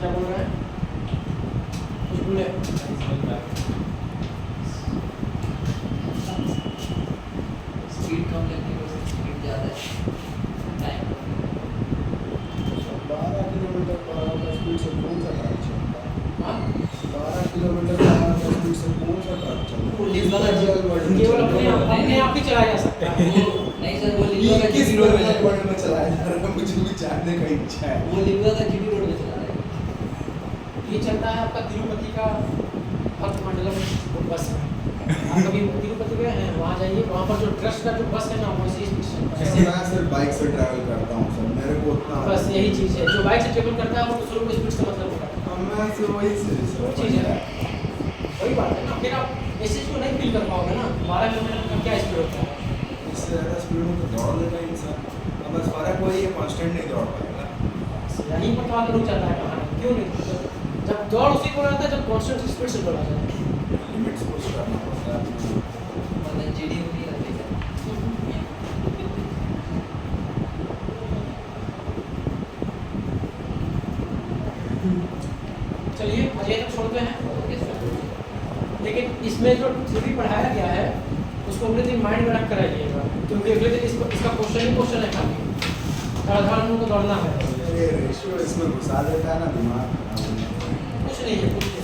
क्या बोल रहे हैं, कुछ बोले, स्पीड कम लगने की स्पीड ज़्यादा है, टाइम 12 किलोमीटर पर आवर का स्पीड से कौन सा ट्रक चलता है? हाँ 12 किलोमीटर पर आवर का स्पीड से कौन सा ट्रक चलता है? केवल अपने आप ही चलाया जा सकता है। नहीं सर, वो ये लिखा था किस जीटी रोड वर्ल्ड में, में चलाया जा रहा है, मुझे भी जानने का इच्छा है। वो लिखा था जीटी रोड में चला रहा है। ये चलता है आपका तिरुपति का भक्त मंडलम बस है, आप कभी तिरुपति गए हैं, वहाँ जाइए, वहाँ पर जो ट्रस्ट का जो बस है ना वो इसी स्पीड से चलता है। मैं सिर्फ बाइक से ट्रैवल करता हूँ सर, मेरे को उतना बस यही चीज़ है, जो बाइक से ट्रेवल करता है वो दूसरों को स्पीड से मतलब होता है, मैं सिर्फ वही चीज़ है, वही बात है ना। फिर आप इस चीज़ को नहीं फील कर पाओगे ना, 12 किलोमीटर का क्या स्पीड होता है, इससे ज़्यादा स्पीड में तो दौड़ लेगा इंसान। अब बस फर्क वही है, कांस्टेंट नहीं दौड़ पाएगा। यहीं पर तो आगे रुक जाता है कहानी, क्यों नहीं, जब दौड़ उसी को रहता है जब कॉन्स्टेंट स्पीड से दौड़ा जाता है। लिमिट्स पुश करना पड़ता है। मतलब जीडी नहीं लगती है। चलिए अजय तक छोड़ते हैं, ओके सर। लेकिन इसमें जो थ्योरी पढ़ाया गया है उसको अगले दिन माइंड में रख कर आइएगा, क्योंकि अगले दिन इसका क्वेश्चन ही क्वेश्चन है खाली, साधारण को दौड़ना है, ये रेशियो इसमें घुसा देता है ना दिमाग। कुछ नहीं है कुछ नहीं।